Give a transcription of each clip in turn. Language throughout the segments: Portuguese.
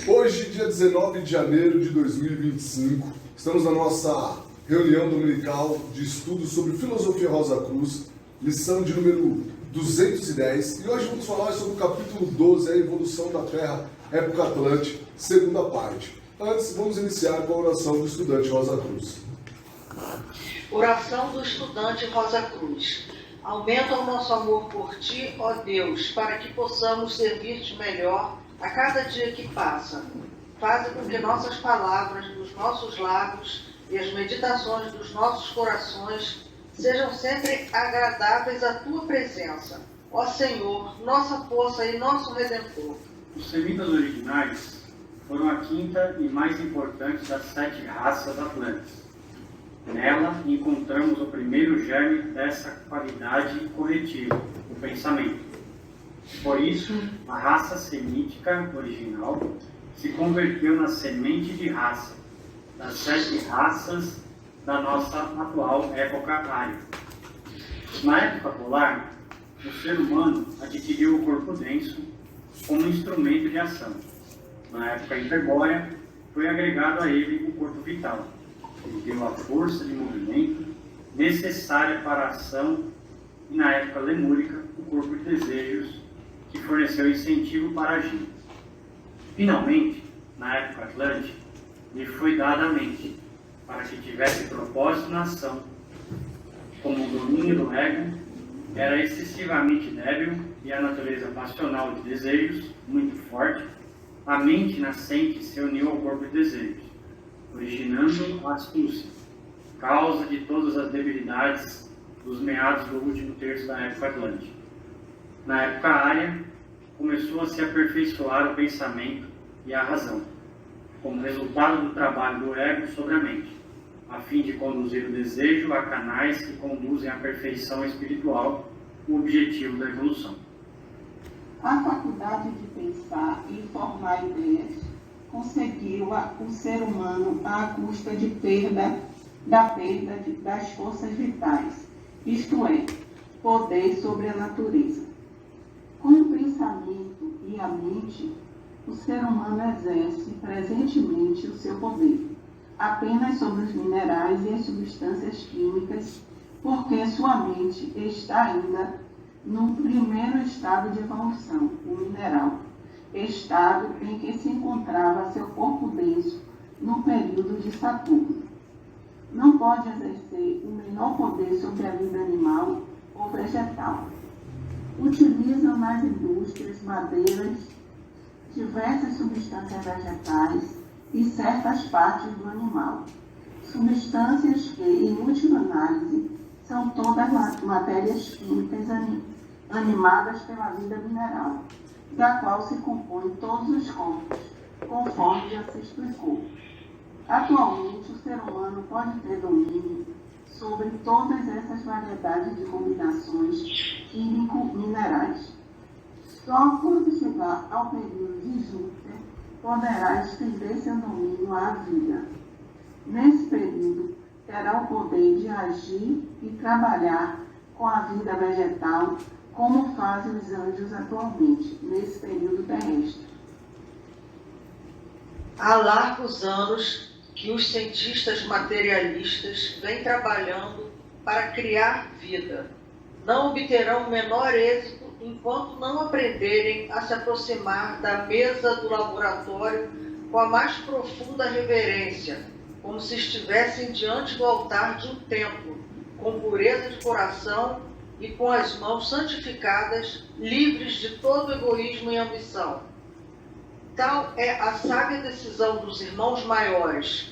Hoje, dia 19 de janeiro de 2025, estamos na nossa reunião dominical de estudo sobre filosofia Rosa Cruz, lição de número 210, e hoje vamos falar sobre o capítulo 12, a evolução da Terra, época Atlante, segunda parte. Antes, vamos iniciar com a oração do estudante Rosa Cruz. Oração do estudante Rosa Cruz. Aumenta o nosso amor por Ti, ó Deus, para que possamos servir-te melhor a cada dia que passa. Faze com que nossas palavras dos nossos lábios e as meditações dos nossos corações sejam sempre agradáveis à Tua presença. Ó Senhor, nossa força e nosso Redentor. Os semitas originais foram a quinta e mais importante das 7 raças atlantes. Nela encontramos o primeiro germe dessa qualidade corretiva, o pensamento. Por isso, a raça semítica original se converteu na semente de raça das 7 raças da nossa atual época ária. Na época polar, o ser humano adquiriu o corpo denso como instrumento de ação. Na época hiperbórea, foi agregado a ele o corpo vital. Ele deu a força de movimento necessária para a ação, e na época lemúrica, o corpo de desejos, que forneceu incentivo para agir. Finalmente, na época atlântica, lhe foi dada a mente, para que tivesse propósito na ação. Como o domínio do ego era excessivamente débil e a natureza passional de desejos muito forte, a mente nascente se uniu ao corpo de desejos, originando a astúcia, causa de todas as debilidades dos meados do último terço da época atlântica. Na época ária, começou a se aperfeiçoar o pensamento e a razão, como resultado do trabalho do ego sobre a mente, a fim de conduzir o desejo a canais que conduzem à perfeição espiritual, o objetivo da evolução. A faculdade de pensar e formar ideias conseguiu-a o ser humano à custa da perda das forças vitais, isto é, poder sobre a natureza. Com o pensamento e a mente, o ser humano exerce presentemente o seu poder, apenas sobre os minerais e as substâncias químicas, porque sua mente está ainda no primeiro estado de evolução, o mineral, estado em que se encontrava seu corpo denso no período de Saturno. Não pode exercer o menor poder sobre a vida animal ou vegetal. Utilizam nas indústrias madeiras, diversas substâncias vegetais e certas partes do animal. Substâncias que, em última análise, são todas matérias químicas animadas pela vida mineral, da qual se compõem todos os corpos, conforme já se explicou. Atualmente, o ser humano pode ter domínio sobre todas essas variedades de combinações químico-minerais. Só quando chegar ao período de Júpiter, poderá estender seu domínio à vida. Nesse período, terá o poder de agir e trabalhar com a vida vegetal, como fazem os anjos atualmente, nesse período terrestre. Há largos anos que os cientistas materialistas vêm trabalhando para criar vida. Não obterão o menor êxito enquanto não aprenderem a se aproximar da mesa do laboratório com a mais profunda reverência, como se estivessem diante do altar de um templo, com pureza de coração e com as mãos santificadas, livres de todo egoísmo e ambição. Tal é a sábia decisão dos irmãos maiores.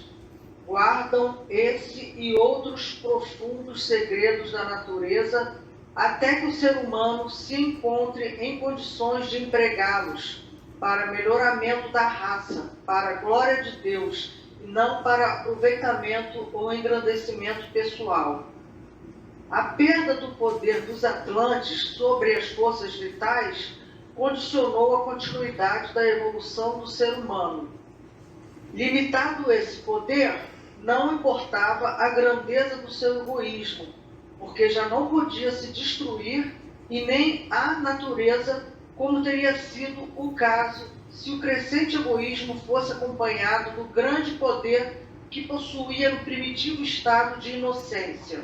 Guardam esse e outros profundos segredos da natureza até que o ser humano se encontre em condições de empregá-los para melhoramento da raça, para a glória de Deus, e não para aproveitamento ou engrandecimento pessoal. A perda do poder dos atlantes sobre as forças vitais condicionou a continuidade da evolução do ser humano. Limitado esse poder, não importava a grandeza do seu egoísmo, porque já não podia se destruir e nem a natureza, como teria sido o caso se o crescente egoísmo fosse acompanhado do grande poder que possuía no primitivo estado de inocência.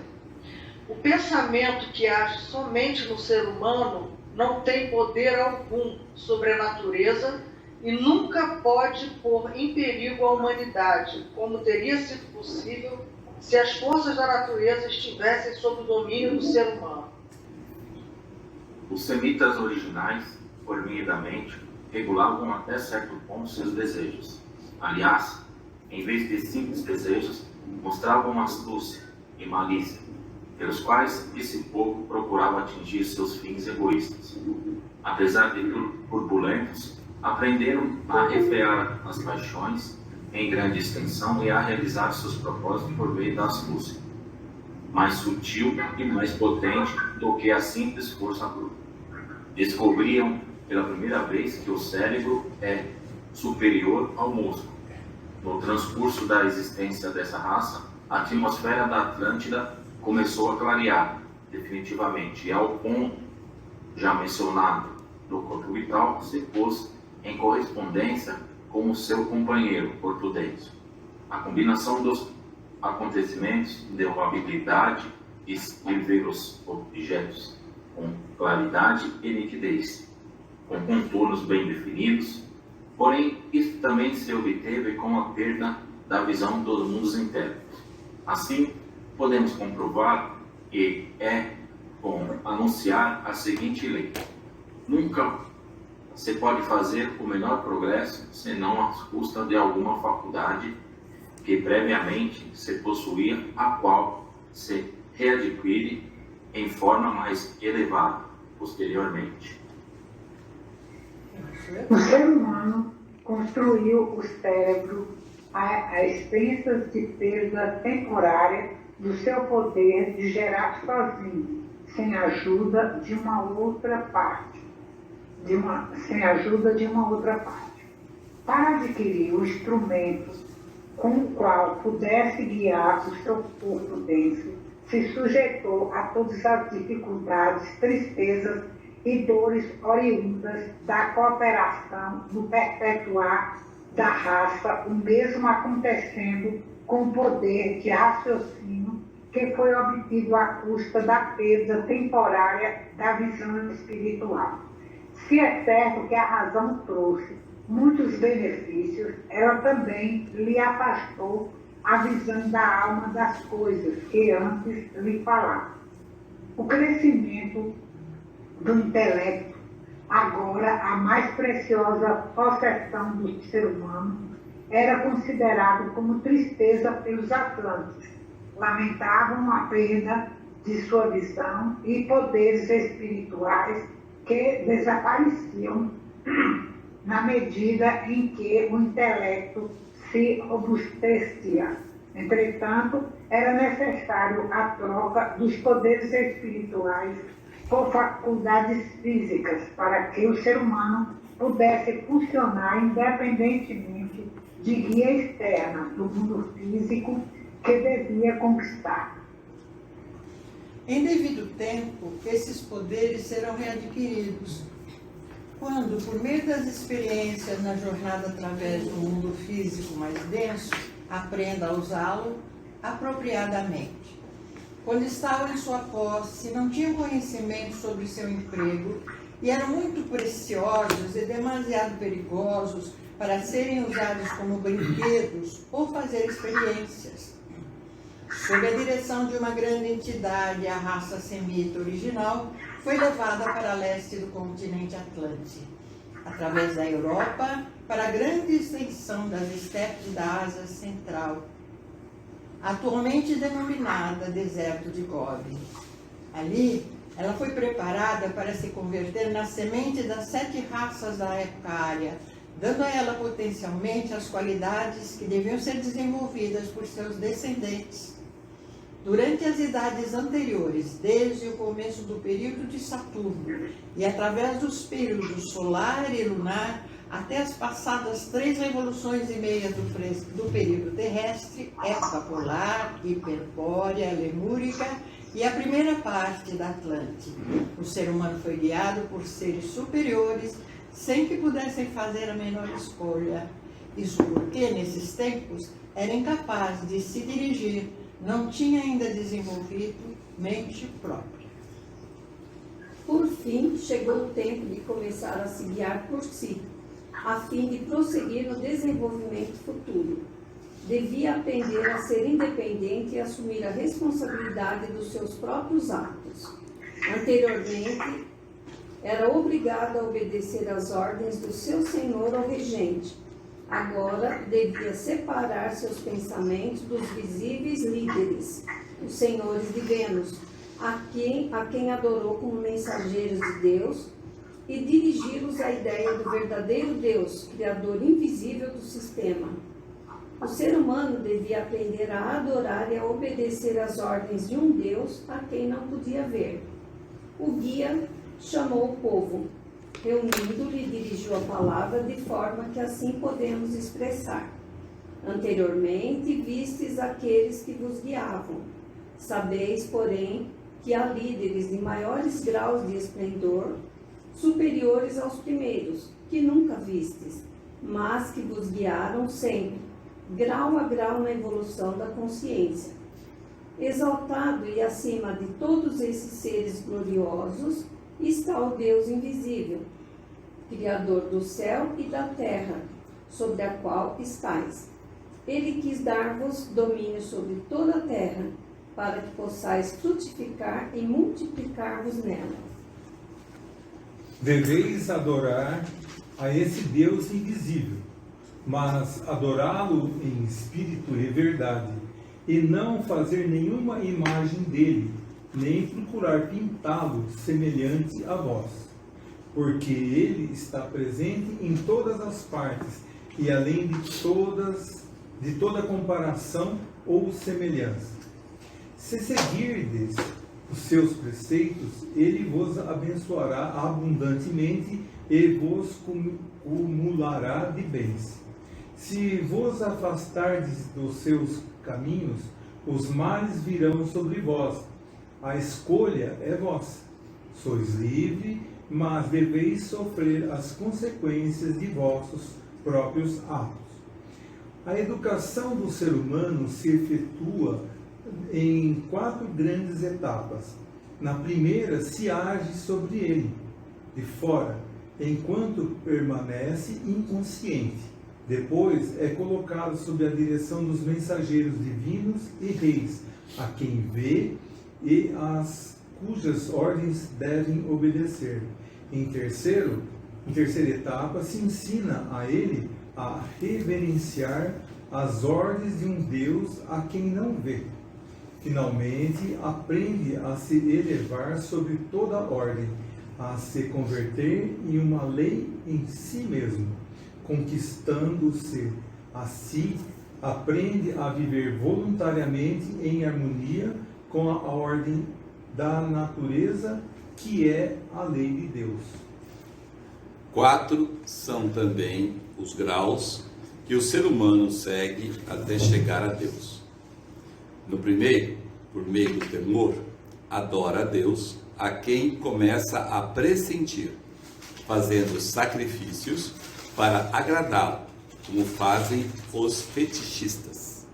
O pensamento que age somente no ser humano não tem poder algum sobre a natureza e nunca pode pôr em perigo a humanidade, como teria sido possível se as forças da natureza estivessem sob o domínio do ser humano. Os semitas originais, formiedamente, regulavam até certo ponto seus desejos. Aliás, em vez de simples desejos, mostravam astúcia e malícia, pelos quais esse povo procurava atingir seus fins egoístas. Apesar de turbulentos, aprenderam a refrear as paixões em grande extensão e a realizar seus propósitos por meio da astúcia, mais sutil e mais potente do que a simples força bruta. Descobriam pela primeira vez que o cérebro é superior ao músculo. No transcurso da existência dessa raça, a atmosfera da Atlântida começou a clarear definitivamente, e ao ponto já mencionado do corpo vital se pôs em correspondência com o seu companheiro português. A combinação dos acontecimentos deu habilidade de ver os objetos com claridade e nitidez, com contornos bem definidos, porém isso também se obteve com a perda da visão dos mundos internos. Assim, podemos comprovar que é bom anunciar a seguinte lei: nunca se pode fazer o menor progresso senão à custa de alguma faculdade que previamente se possuía, a qual se readquire em forma mais elevada posteriormente. O ser humano construiu o cérebro a expensas de perda temporária do seu poder de gerar sozinho, sem ajuda de uma outra parte. Para adquirir o instrumento com o qual pudesse guiar o seu corpo denso, se sujeitou a todas as dificuldades, tristezas e dores oriundas da cooperação no perpetuar da raça, o mesmo acontecendo com o poder de raciocínio que foi obtido à custa da perda temporária da visão espiritual. Se é certo que a razão trouxe muitos benefícios, ela também lhe afastou a visão da alma das coisas que antes lhe falava. O crescimento do intelecto, agora a mais preciosa possessão do ser humano, era considerado como tristeza pelos atlantes. Lamentavam a perda de sua visão e poderes espirituais que desapareciam na medida em que o intelecto se robustecia. Entretanto, era necessário a troca dos poderes espirituais por faculdades físicas para que o ser humano pudesse funcionar independentemente de guia externa do mundo físico que devia conquistar. Em devido tempo, esses poderes serão readquiridos, quando, por meio das experiências na jornada através do mundo físico mais denso, aprenda a usá-lo apropriadamente. Quando estavam em sua posse, não tinham conhecimento sobre seu emprego e eram muito preciosos e demasiado perigosos para serem usados como brinquedos ou fazer experiências. Sob a direção de uma grande entidade, a raça semita original foi levada para leste do continente Atlântico, através da Europa, para a grande extensão das estepes da Ásia Central, atualmente denominada Deserto de Gobi. Ali, ela foi preparada para se converter na semente das 7 raças da época ária, dando a ela potencialmente as qualidades que deviam ser desenvolvidas por seus descendentes. Durante as idades anteriores, desde o começo do período de Saturno e através dos períodos solar e lunar, até as passadas 3 revoluções e meia do período terrestre, época polar, hiperbórea, lemúrica e a primeira parte da Atlântida. O ser humano foi guiado por seres superiores, sem que pudessem fazer a menor escolha. Isso porque, nesses tempos, era incapaz de se dirigir, não tinha ainda desenvolvido mente própria. Por fim, chegou o tempo de começar a se guiar por si, a fim de prosseguir no desenvolvimento futuro. Devia aprender a ser independente e assumir a responsabilidade dos seus próprios atos. Anteriormente, era obrigado a obedecer às ordens do seu senhor ou regente. Agora, devia separar seus pensamentos dos visíveis líderes, os senhores de Vênus, a quem adorou como mensageiros de Deus, e dirigi-los à ideia do verdadeiro Deus, Criador invisível do sistema. O ser humano devia aprender a adorar e a obedecer às ordens de um Deus a quem não podia ver. O guia chamou o povo, reunindo-lhe e dirigiu a palavra de forma que assim podemos expressar. Anteriormente vistes aqueles que vos guiavam. Sabeis, porém, que há líderes de maiores graus de esplendor, superiores aos primeiros, que nunca vistes, mas que vos guiaram sempre, grau a grau na evolução da consciência. Exaltado e acima de todos esses seres gloriosos está o Deus invisível, Criador do céu e da terra, sobre a qual estáis. Ele quis dar-vos domínio sobre toda a terra, para que possais frutificar e multiplicar-vos nela. Deveis adorar a esse Deus invisível, mas adorá-lo em espírito e verdade, e não fazer nenhuma imagem dele, nem procurar pintá-lo semelhante a vós, porque ele está presente em todas as partes, e além de toda comparação ou semelhança. Se seguirdes os seus preceitos, ele vos abençoará abundantemente e vos cumulará de bens. Se vos afastardes dos seus caminhos, os males virão sobre vós. A escolha é vossa. Sois livre, mas deveis sofrer as consequências de vossos próprios atos. A educação do ser humano se efetua em 4 grandes etapas. Na primeira, se age sobre ele, de fora, enquanto permanece inconsciente. Depois, é colocado sob a direção dos mensageiros divinos e reis, a quem vê e às cujas ordens devem obedecer. Em terceira etapa, se ensina a ele a reverenciar as ordens de um Deus a quem não vê. Finalmente, aprende a se elevar sobre toda ordem, a se converter em uma lei em si mesmo. Conquistando-se a si, aprende a viver voluntariamente em harmonia com a ordem da natureza, que é a lei de Deus. 4 são também os graus que o ser humano segue até chegar a Deus. No primeiro, por meio do temor, adora a Deus, a quem começa a pressentir, fazendo sacrifícios para agradá-lo, como fazem os fetichistas.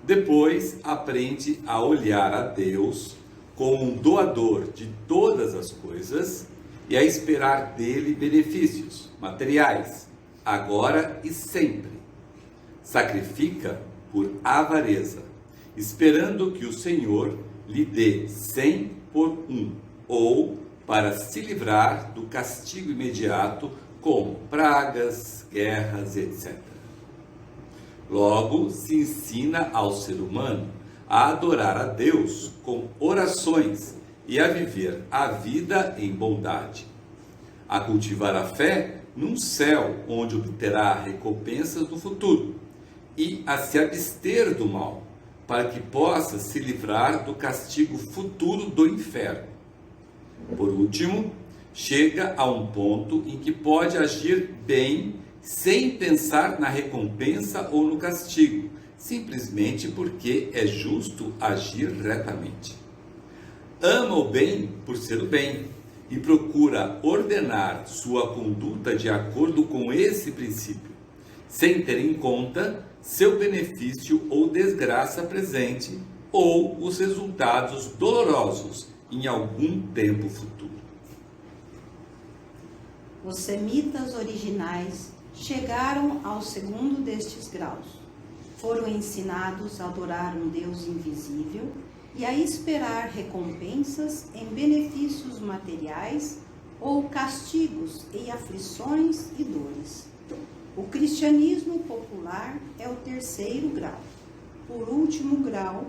Depois, aprende a olhar a Deus como um doador de todas as coisas e a esperar dele benefícios materiais, agora e sempre. Sacrifica por avareza, esperando que o Senhor lhe dê 100 por 1, ou para se livrar do castigo imediato, como pragas, guerras, etc. Logo, se ensina ao ser humano a adorar a Deus com orações e a viver a vida em bondade, a cultivar a fé num céu onde obterá recompensas no futuro e a se abster do mal, para que possa se livrar do castigo futuro do inferno. Por último, chega a um ponto em que pode agir bem sem pensar na recompensa ou no castigo, simplesmente porque é justo agir retamente. Ama o bem por ser o bem, e procura ordenar sua conduta de acordo com esse princípio, sem ter em conta seu benefício ou desgraça presente ou os resultados dolorosos em algum tempo futuro. Os semitas originais chegaram ao segundo destes graus. Foram ensinados a adorar um Deus invisível e a esperar recompensas em benefícios materiais ou castigos em aflições e dores. O cristianismo popular é o terceiro grau. Por último grau,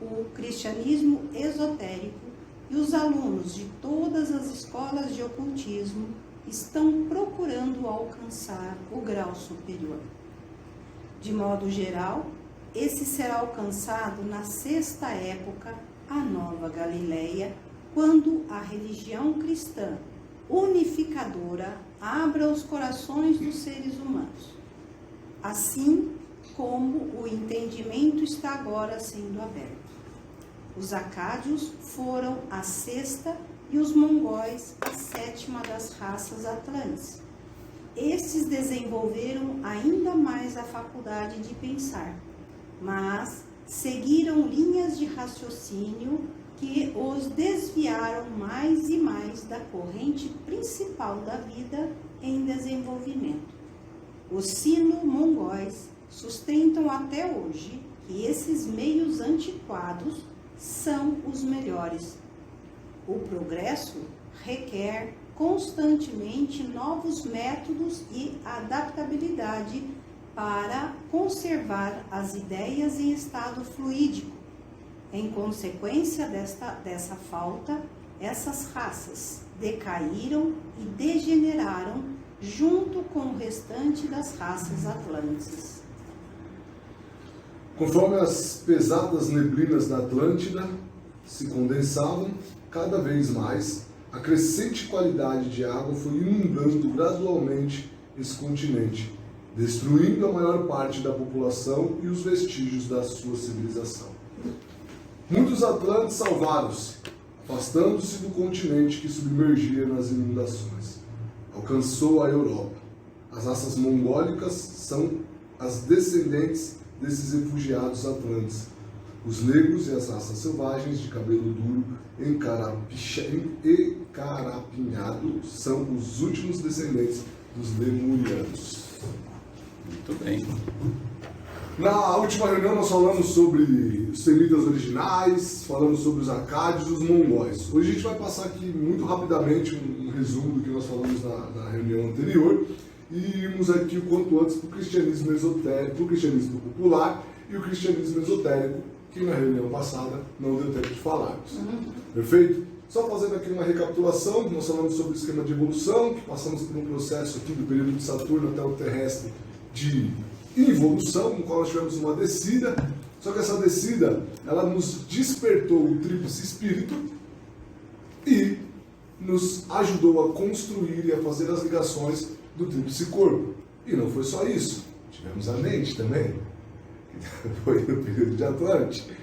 o cristianismo esotérico, e os alunos de todas as escolas de ocultismo estão procurando alcançar o grau superior. De modo geral, esse será alcançado na sexta época, a Nova Galileia, quando a religião cristã unificadora abra os corações dos seres humanos, assim como o entendimento está agora sendo aberto. Os acádios foram a sexta e os mongóis a sétima das raças atlânticas. Estes desenvolveram ainda mais a faculdade de pensar, mas seguiram linhas de raciocínio que os desviaram mais e mais da corrente principal da vida em desenvolvimento. Os sino-mongóis sustentam até hoje que esses meios antiquados são os melhores. O progresso requer constantemente novos métodos e adaptabilidade para conservar as ideias em estado fluídico. Em consequência dessa falta, essas raças decaíram e degeneraram junto com o restante das raças atlânticas. Conforme as pesadas neblinas da Atlântida se condensavam cada vez mais, a crescente qualidade de água foi inundando gradualmente esse continente, destruindo a maior parte da população e os vestígios da sua civilização. Muitos atlantes salvaram-se, afastando-se do continente que submergia nas inundações. Alcançou a Europa. As raças mongólicas são as descendentes desses refugiados atlantes. Os negros e as raças selvagens de cabelo duro encarapinhado são os últimos descendentes dos lemurianos. Muito bem. Na última reunião nós falamos sobre os semitas originais, falamos sobre os acádios e os mongóis. Hoje a gente vai passar aqui muito rapidamente um resumo do que nós falamos na reunião anterior e irmos aqui o quanto antes para o cristianismo esotérico, para o cristianismo popular e o cristianismo esotérico, que na reunião passada não deu tempo de falarmos. Perfeito? Só fazendo aqui uma recapitulação, nós falamos sobre o esquema de evolução, que passamos por um processo aqui do período de Saturno até o terrestre de involução, no qual nós tivemos uma descida, só que essa descida, ela nos despertou o tríplice espírito e nos ajudou a construir e a fazer as ligações do tríplice corpo. E não foi só isso, tivemos a mente também, que foi no período de Atlântida.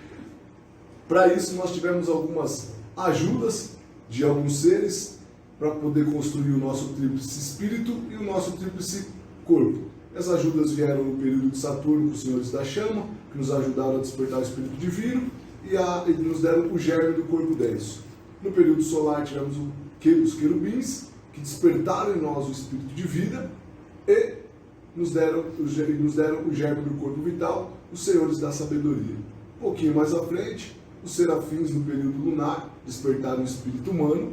Para isso nós tivemos algumas ajudas de alguns seres para poder construir o nosso tríplice espírito e o nosso tríplice corpo. As ajudas vieram no período de Saturno com os senhores da chama, que nos ajudaram a despertar o espírito divino e nos deram o germe do corpo denso. No período solar tivemos os querubins, que despertaram em nós o espírito de vida e nos deram o germe do corpo vital, os senhores da sabedoria. Um pouquinho mais à frente, os serafins no período lunar despertaram o espírito humano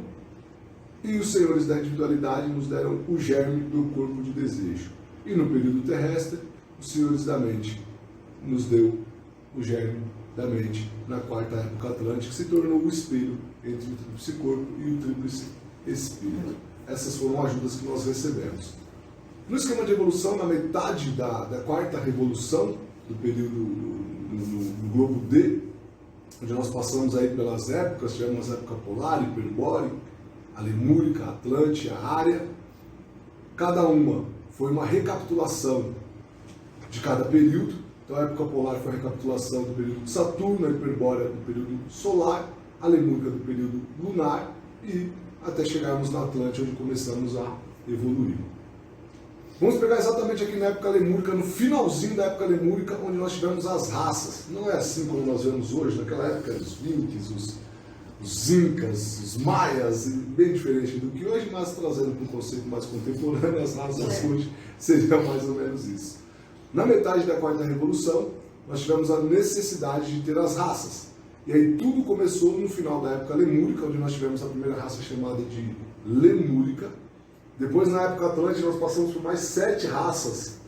e os senhores da individualidade nos deram o germe do corpo de desejo. E no período terrestre, os senhores da mente nos deu o germe da mente na quarta época atlântica, que se tornou o espelho entre o tríplice corpo e o tríplice espírito. Essas foram ajudas que nós recebemos. No esquema de evolução, na metade da quarta revolução, do período no globo D, onde nós passamos aí pelas épocas, tivemos a época polar, hiperbórea, a lemúrica, a atlântica, a área. Cada uma foi uma recapitulação de cada período. Então a época polar foi a recapitulação do período de Saturno, a hiperbórea do período solar, a lemúrica do período lunar e até chegarmos na Atlântida, onde começamos a evoluir. Vamos pegar exatamente aqui na época lemúrica, no finalzinho da época lemúrica, onde nós tivemos as raças. Não é assim como nós vemos hoje, naquela época os Vinques, os Incas, os Maias, bem diferente do que hoje, mas trazendo para um conceito mais contemporâneo, as raças hoje seria mais ou menos isso. Na metade da Quarta Revolução, nós tivemos a necessidade de ter as raças. E aí tudo começou no final da época lemúrica, onde nós tivemos a primeira raça chamada de Lemúrica. Depois, na época Atlântida, nós passamos por mais 7 raças.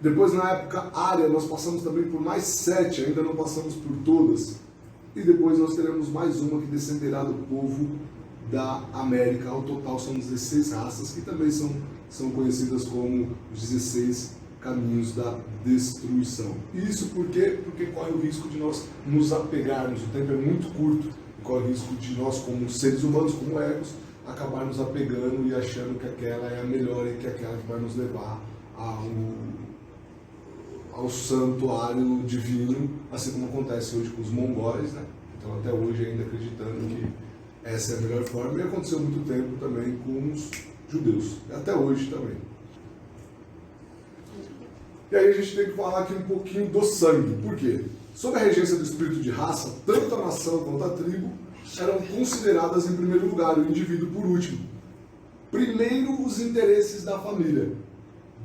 Depois, na época Ária, nós passamos também por mais 7, ainda não passamos por todas. E depois nós teremos mais uma que descenderá do povo da América. Ao total são 16 raças, que também são conhecidas como os 16 caminhos da destruição. Isso por quê? Porque corre o risco de nós nos apegarmos. O tempo é muito curto e corre o risco de nós, como seres humanos, como egos, acabar nos apegando e achando que aquela é a melhor e que aquela que vai nos levar ao santuário divino, assim como acontece hoje com os mongóis, né? Então até hoje ainda acreditando que essa é a melhor forma, e aconteceu há muito tempo também com os judeus, até hoje também. E aí a gente tem que falar aqui um pouquinho do sangue. Por quê? Sob a regência do espírito de raça, tanto a nação quanto a tribo eram consideradas em primeiro lugar, o indivíduo por último. Primeiro os interesses da família,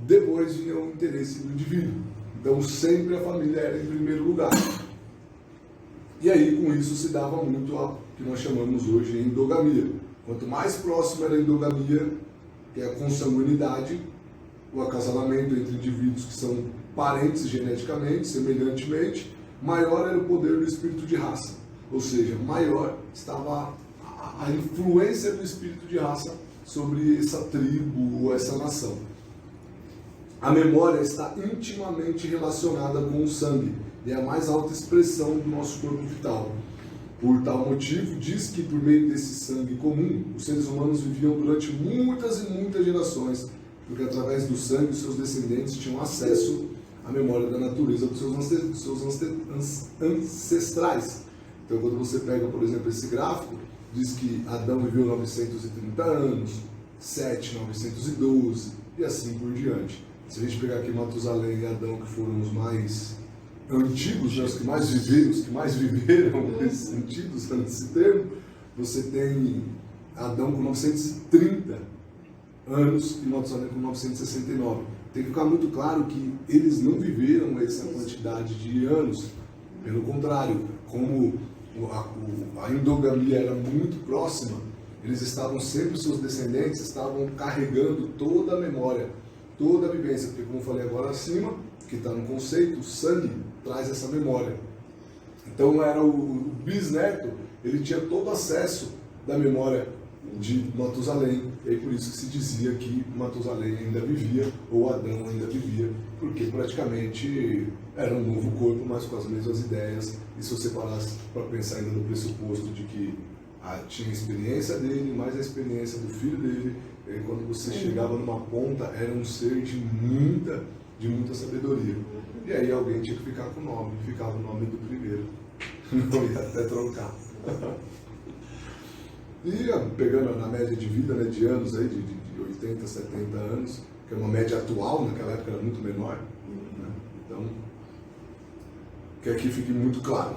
depois vinha o interesse do indivíduo. Então sempre a família era em primeiro lugar. E aí com isso se dava muito ao que nós chamamos hoje de endogamia. Quanto mais próximo era a endogamia, que é a consanguinidade, o acasalamento entre indivíduos que são parentes geneticamente, semelhantemente, maior era o poder do espírito de raça. Ou seja, maior estava a influência do espírito de raça sobre essa tribo ou essa nação. A memória está intimamente relacionada com o sangue e é a mais alta expressão do nosso corpo vital. Por tal motivo, diz que por meio desse sangue comum, os seres humanos viviam durante muitas e muitas gerações, porque através do sangue os seus descendentes tinham acesso à memória da natureza dos seus ancestrais. Então, quando você pega, por exemplo, esse gráfico, diz que Adão viveu 930 anos, Sete 912 e assim por diante. Se a gente pegar aqui Matusalém e Adão, que foram os mais antigos, né, os que mais viveram nesse sentido, usando esse termo, você tem Adão com 930 anos e Matusalém com 969. Tem que ficar muito claro que eles não viveram essa quantidade de anos. Pelo contrário, como a endogamia era muito próxima, eles estavam sempre, seus descendentes estavam carregando toda a memória, toda a vivência, porque como eu falei agora acima, que está no conceito, o sangue traz essa memória. Então era o bisneto, ele tinha todo acesso da memória de Matusalém, e aí por isso que se dizia que Matusalém ainda vivia, ou Adão ainda vivia, porque praticamente era um novo corpo, mas com as mesmas ideias, e se você parasse para pensar ainda no pressuposto de que tinha a experiência dele, mais a experiência do filho dele, e quando você chegava numa ponta, era um ser de muita sabedoria. E aí alguém tinha que ficar com o nome, ficava o nome do primeiro, não ia até trocar. E pegando na média de vida, né, de anos, aí, de 80, 70 anos, que é uma média atual, naquela época era muito menor, né? Então, que aqui fique muito claro.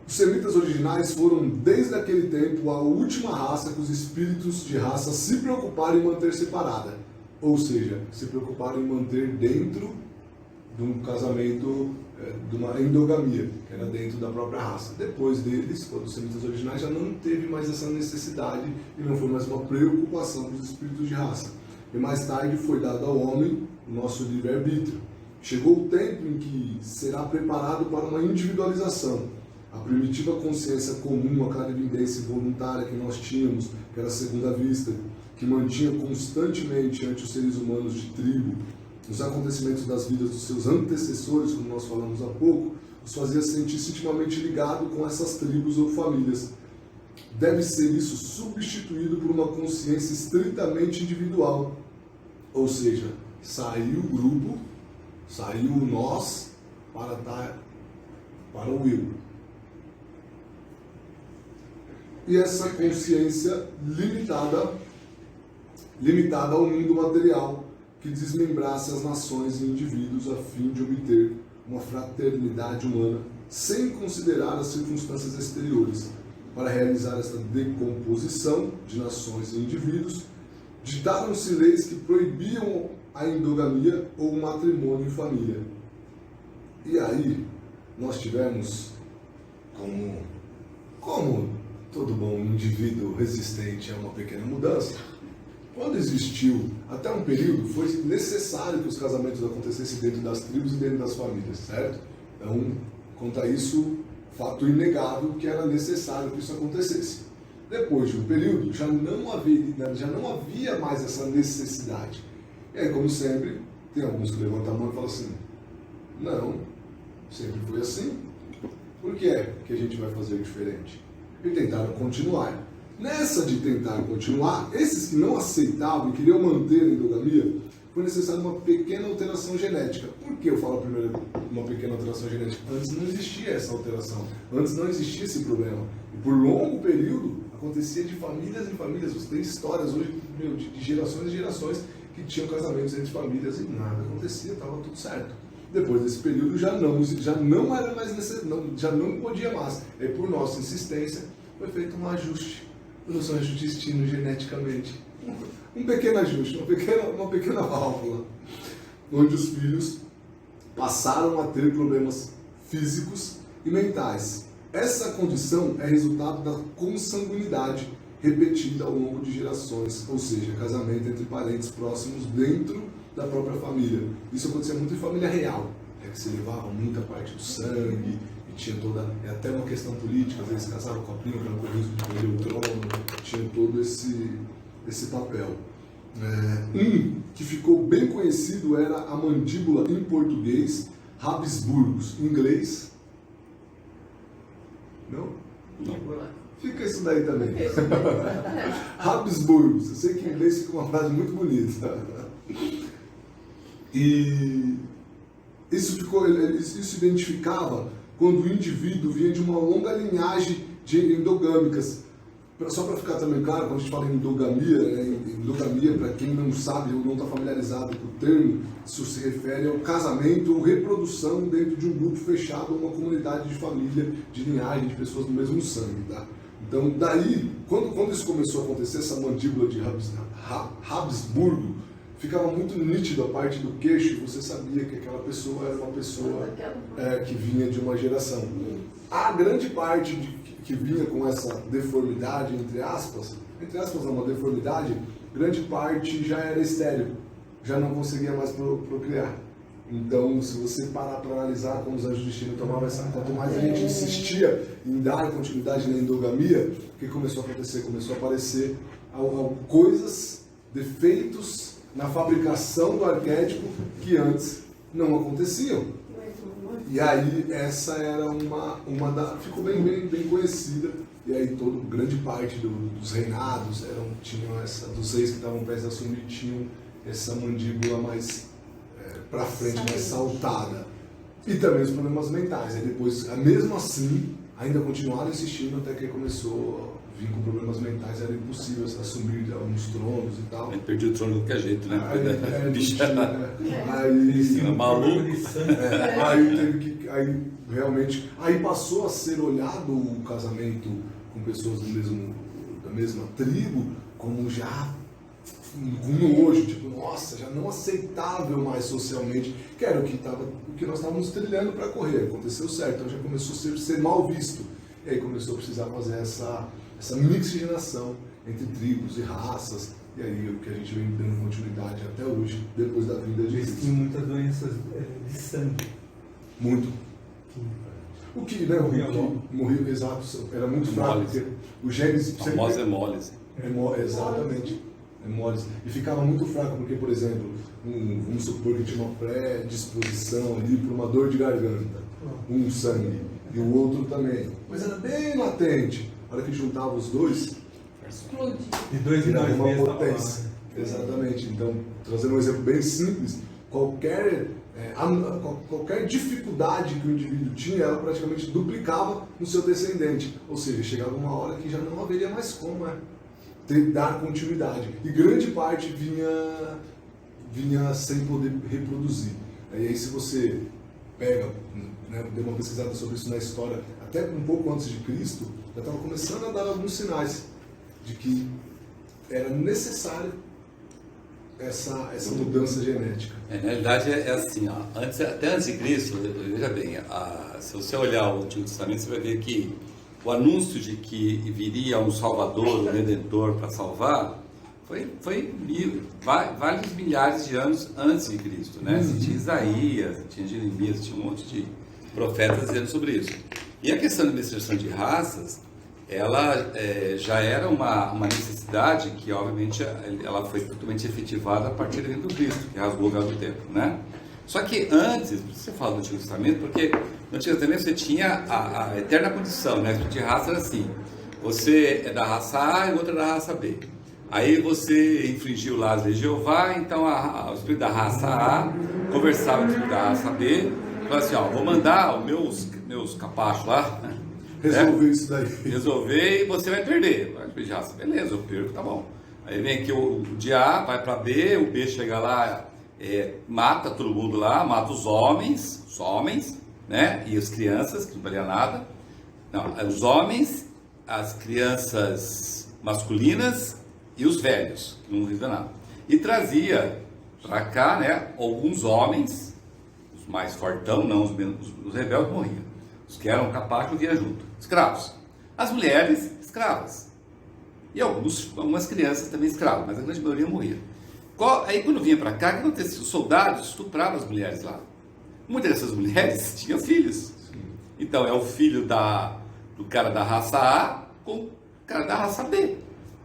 Os semitas originais foram, desde aquele tempo, a última raça que os espíritos de raça se preocuparam em manter separada. Ou seja, se preocuparam em manter dentro de um casamento, de uma endogamia, que era dentro da própria raça. Depois deles, quando os semitas originais, já não teve mais essa necessidade e não foi mais uma preocupação dos espíritos de raça. E mais tarde foi dado ao homem o nosso livre-arbítrio. Chegou o tempo em que será preparado para uma individualização. A primitiva consciência comum, a clarividência voluntária que nós tínhamos, que era a segunda vista, que mantinha constantemente ante os seres humanos de tribo os acontecimentos das vidas dos seus antecessores, como nós falamos há pouco, os fazia sentir-se intimamente ligado com essas tribos ou famílias. Deve ser isso substituído por uma consciência estritamente individual. Ou seja, saiu o grupo, saiu o nós para o eu. e essa consciência limitada ao mundo material que desmembrasse as nações e indivíduos a fim de obter uma fraternidade humana sem considerar as circunstâncias exteriores. Para realizar essa decomposição de nações e indivíduos, ditaram-se leis que proibiam a endogamia ou o matrimônio em família. E aí, nós tivemos, como todo bom indivíduo resistente a uma pequena mudança, quando existiu, até um período, foi necessário que os casamentos acontecessem dentro das tribos e dentro das famílias, certo? Então, quanto a isso, fato inegável que era necessário que isso acontecesse. Depois de um período, já não havia mais essa necessidade. E aí, como sempre, tem alguns que levantam a mão e falam assim, não, sempre foi assim. Por que é que a gente vai fazer diferente? E tentaram continuar. Nessa de tentar continuar, esses que não aceitavam e queriam manter a endogamia, foi necessária uma pequena alteração genética. Por que eu falo primeiro uma pequena alteração genética? Antes não existia essa alteração, antes não existia esse problema. E por longo período, acontecia de famílias em famílias. Você tem histórias hoje de gerações e gerações que tinham casamentos entre famílias e nada acontecia, estava tudo certo. Depois desse período já não era mais necessário, já não podia mais. E por nossa insistência foi feito um ajuste. No seu destino geneticamente. Um pequeno ajuste, uma pequena válvula, onde os filhos passaram a ter problemas físicos e mentais. Essa condição é resultado da consanguinidade repetida ao longo de gerações, ou seja, casamento entre parentes próximos dentro da própria família. Isso acontecia muito em família real, que se levava muita parte do sangue, tinha toda, é até uma questão política, às vezes casaram com a prima para não correr o risco de perder o trono, tinha todo esse papel. Que ficou bem conhecido era a mandíbula em português, Habsburgus, em inglês. Não? Fica isso daí também. Habsburgus, eu sei que em inglês fica uma frase muito bonita. E isso identificava quando o indivíduo vinha de uma longa linhagem de endogâmicas. Só para ficar também claro, quando a gente fala em endogamia, para quem não sabe ou não está familiarizado com o termo, isso se refere ao casamento ou reprodução dentro de um grupo fechado ou uma comunidade de família, de linhagem, de pessoas do mesmo sangue. Tá? Então, daí, quando isso começou a acontecer, essa mandíbula de Habsburgo, ficava muito nítido a parte do queixo, e você sabia que aquela pessoa era uma pessoa que vinha de uma geração. A grande parte que vinha com essa deformidade, entre aspas não, uma deformidade, grande parte já era estéril, já não conseguia mais procriar. Então, se você parar para analisar como os anjos do destino tomavam essa, quanto mais a gente insistia em dar continuidade na endogamia, o que começou a acontecer? Começou a aparecer coisas, defeitos na fabricação do arquétipo que antes não aconteciam. E aí essa era ficou bem conhecida, e aí grande parte dos reinados tinham dos reis que estavam prestes a assumir, tinham essa mandíbula mais para frente, mais saltada. E também os problemas mentais. Aí depois, mesmo assim, ainda continuaram insistindo até que começou a vir com problemas mentais, era impossível assumir alguns tronos e tal. Ele perdi o trono de qualquer jeito, né? Aí passou a ser olhado o casamento com pessoas da mesma tribo como já com nojo, tipo, nossa, já não aceitável mais socialmente, que era o que nós estávamos trilhando para correr. Aconteceu certo, então já começou a ser mal visto. E aí começou a precisar fazer essa mixigenação entre tribos e raças, e aí o que a gente vem dando continuidade até hoje, depois da vinda de Jesus. Tinha muitas doenças de sangue. Muito. O que, né? Morreu, exato, era muito fraco, porque o genes... A famosa hemólise. Exatamente. Hemólise. E ficava muito fraco, porque, por exemplo, vamos supor que tinha uma predisposição ali para uma dor de garganta, um sangue, e o outro também. Mas era bem latente. A hora que juntava os dois, explode. De 2 em 2 meses. Exatamente. Então, trazendo um exemplo bem simples, qualquer qualquer dificuldade que o indivíduo tinha, ela praticamente duplicava no seu descendente. Ou seja, chegava uma hora que já não haveria mais como dar continuidade. E grande parte vinha sem poder reproduzir. E aí, se você pega, né, deu uma pesquisada sobre isso na história, até um pouco antes de Cristo, já estava começando a dar alguns sinais de que era necessário essa mudança genética. Na realidade é assim, ó, até antes de Cristo, veja bem, se você olhar o Antigo Testamento, você vai ver que o anúncio de que viria um Salvador, um Redentor para salvar, foi vários milhares de anos antes de Cristo, né? Você tinha Isaías, tinha Jeremias, tinha um monte de profetas dizendo sobre isso. E a questão da miscigenação de raças, ela já era uma necessidade que, obviamente, ela foi totalmente efetivada a partir do Cristo, que rasgou o véu do tempo, né? Só que antes, você fala do Antigo Testamento, porque no Antigo Testamento você tinha a eterna condição, né? De raça era assim, você é da raça A e o outro é da raça B. Aí você infringiu lá as leis de Jeová, então o espírito da raça A conversava com o espírito da raça B, falava assim, ó, vou mandar os meus capachos lá, né? Resolver isso daí. Resolver e você vai perder. Beleza, eu perco, tá bom. Aí vem aqui o de A, vai para B, o B chega lá, mata todo mundo lá, mata os homens, né? E as crianças, que não valia nada. Não, os homens, as crianças masculinas e os velhos, que não valia nada. E trazia para cá, né, alguns homens, os mais fortão, não os rebeldes morriam. Os que eram capazes vinham junto. Escravos. As mulheres, escravas. E algumas crianças também escravas, mas a grande maioria morria. Aí quando vinha para cá, o que acontecia? Os soldados estupravam as mulheres lá. Muitas dessas mulheres tinham filhos. Então é o filho do cara da raça A com o cara da raça B.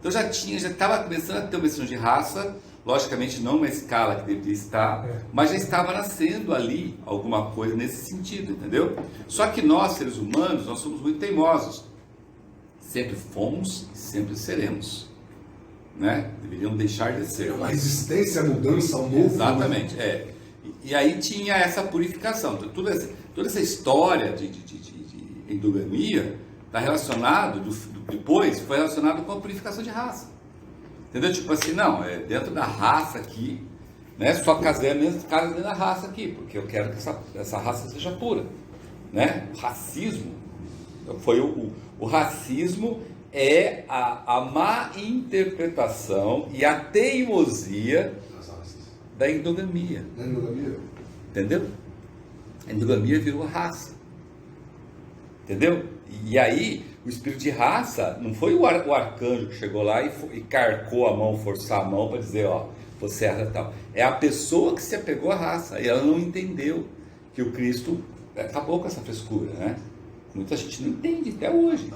Então já estava começando a ter uma questão de raça, logicamente não uma escala que deveria estar, mas já estava nascendo ali alguma coisa nesse sentido, entendeu? Só que nós, seres humanos, nós somos muito teimosos. Sempre fomos e sempre seremos, né? Deveriam deixar de ser. A resistência à mudança, ao novo. Exatamente, E aí tinha essa purificação. Então, toda essa história de endogamia está relacionado, depois foi relacionado com a purificação de raça. Entendeu? Tipo assim, não, dentro da raça aqui, né? Só casei dentro da raça aqui, porque eu quero que essa raça seja pura, né? O racismo, o racismo é a má interpretação e a teimosia da endogamia. Entendeu? A endogamia virou raça. Entendeu? E aí, o espírito de raça não foi o arcanjo que chegou lá e carcou a mão, forçar a mão para dizer, ó, você é tal. É a pessoa que se apegou à raça e ela não entendeu que o Cristo acabou com essa frescura, né? Muita gente não entende até hoje.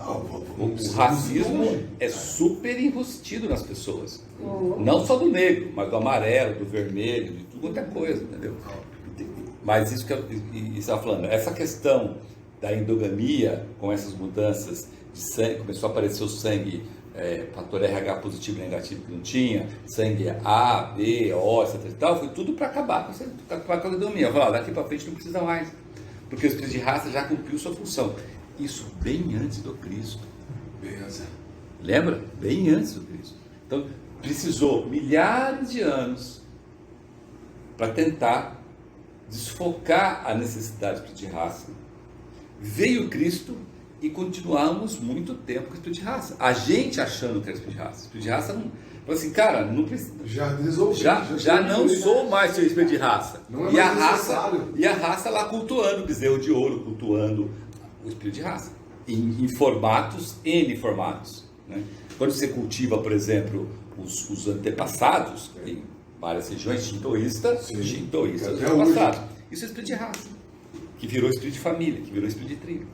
O racismo é super enrustido nas pessoas. Não só do negro, mas do amarelo, do vermelho, de tudo quanto é coisa, entendeu? Mas isso que você estava falando, essa questão da endogamia, com essas mudanças de sangue, começou a aparecer o sangue, fator RH positivo e negativo que não tinha, sangue A, B, O, etc e tal, foi tudo para acabar com a endogamia. Falar, daqui para frente não precisa mais, porque o espírito de raça já cumpriu sua função. Isso bem antes do Cristo. Bem antes. Lembra? Bem antes do Cristo. Então, precisou milhares de anos para tentar desfocar a necessidade do espírito de raça. Veio Cristo e continuamos muito tempo com o espírito de raça. A gente achando que era espírito de raça. O espírito de raça não... Falou assim, cara, não precisa... Já não sou mais seu espírito de raça. Não é mais necessário. E a raça lá cultuando o bezerro de ouro, cultuando o espírito de raça. Em formatos, N formatos. Né? Quando você cultiva, por exemplo, os antepassados, em várias regiões, shintoísta antepassado. Isso é espírito de raça. Que virou espírito de família, que virou espírito de tribo.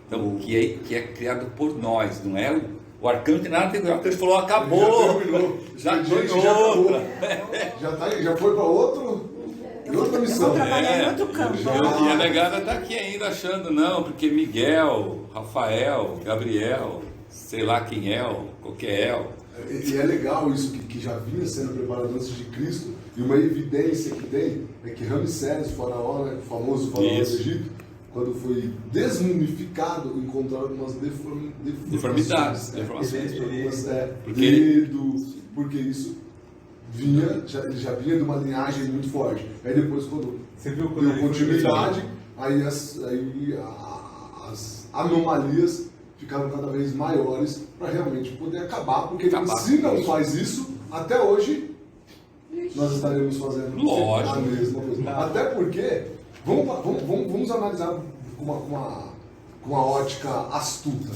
Então, que é criado por nós, não é o arcanjo tem nada a ver com o arcanjo falou, acabou. Já foi outra. Já foi para outra missão. Trabalhar em outro campo. E a negada está aqui ainda achando, não, porque Miguel, Rafael, Gabriel, sei lá quem é, qualquer E é legal isso que já vinha sendo preparado antes de Cristo, e uma evidência que tem é que Ramsés, o faraó, né, o famoso faraó do Egito, quando foi desmumificado, encontraram algumas Deformidades. Porque isso vinha, ele já vinha de uma linhagem muito forte. Aí depois, quando deu continuidade, aí as anomalias ficaram cada vez maiores para realmente poder acabar, porque se não faz isso, até hoje nós estaremos fazendo a mesma coisa. Até porque, vamos analisar com uma ótica astuta.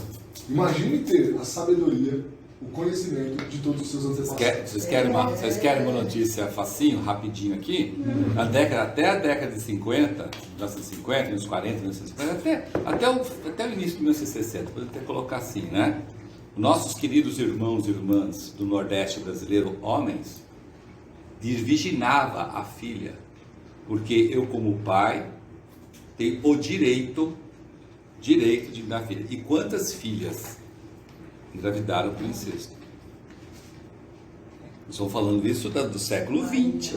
Imagine ter a sabedoria, o conhecimento de todos os seus antepassados. Vocês querem uma notícia facinho, rapidinho aqui? Até a década de 50, 1950, anos 40, 1950, até o início de 1960, podemos até colocar assim, né? Nossos queridos irmãos e irmãs do Nordeste brasileiro, homens, virginava a filha, porque eu, como pai, tenho o direito de dar filha. E quantas filhas engravidaram por incesto? Estou falando isso do século XX.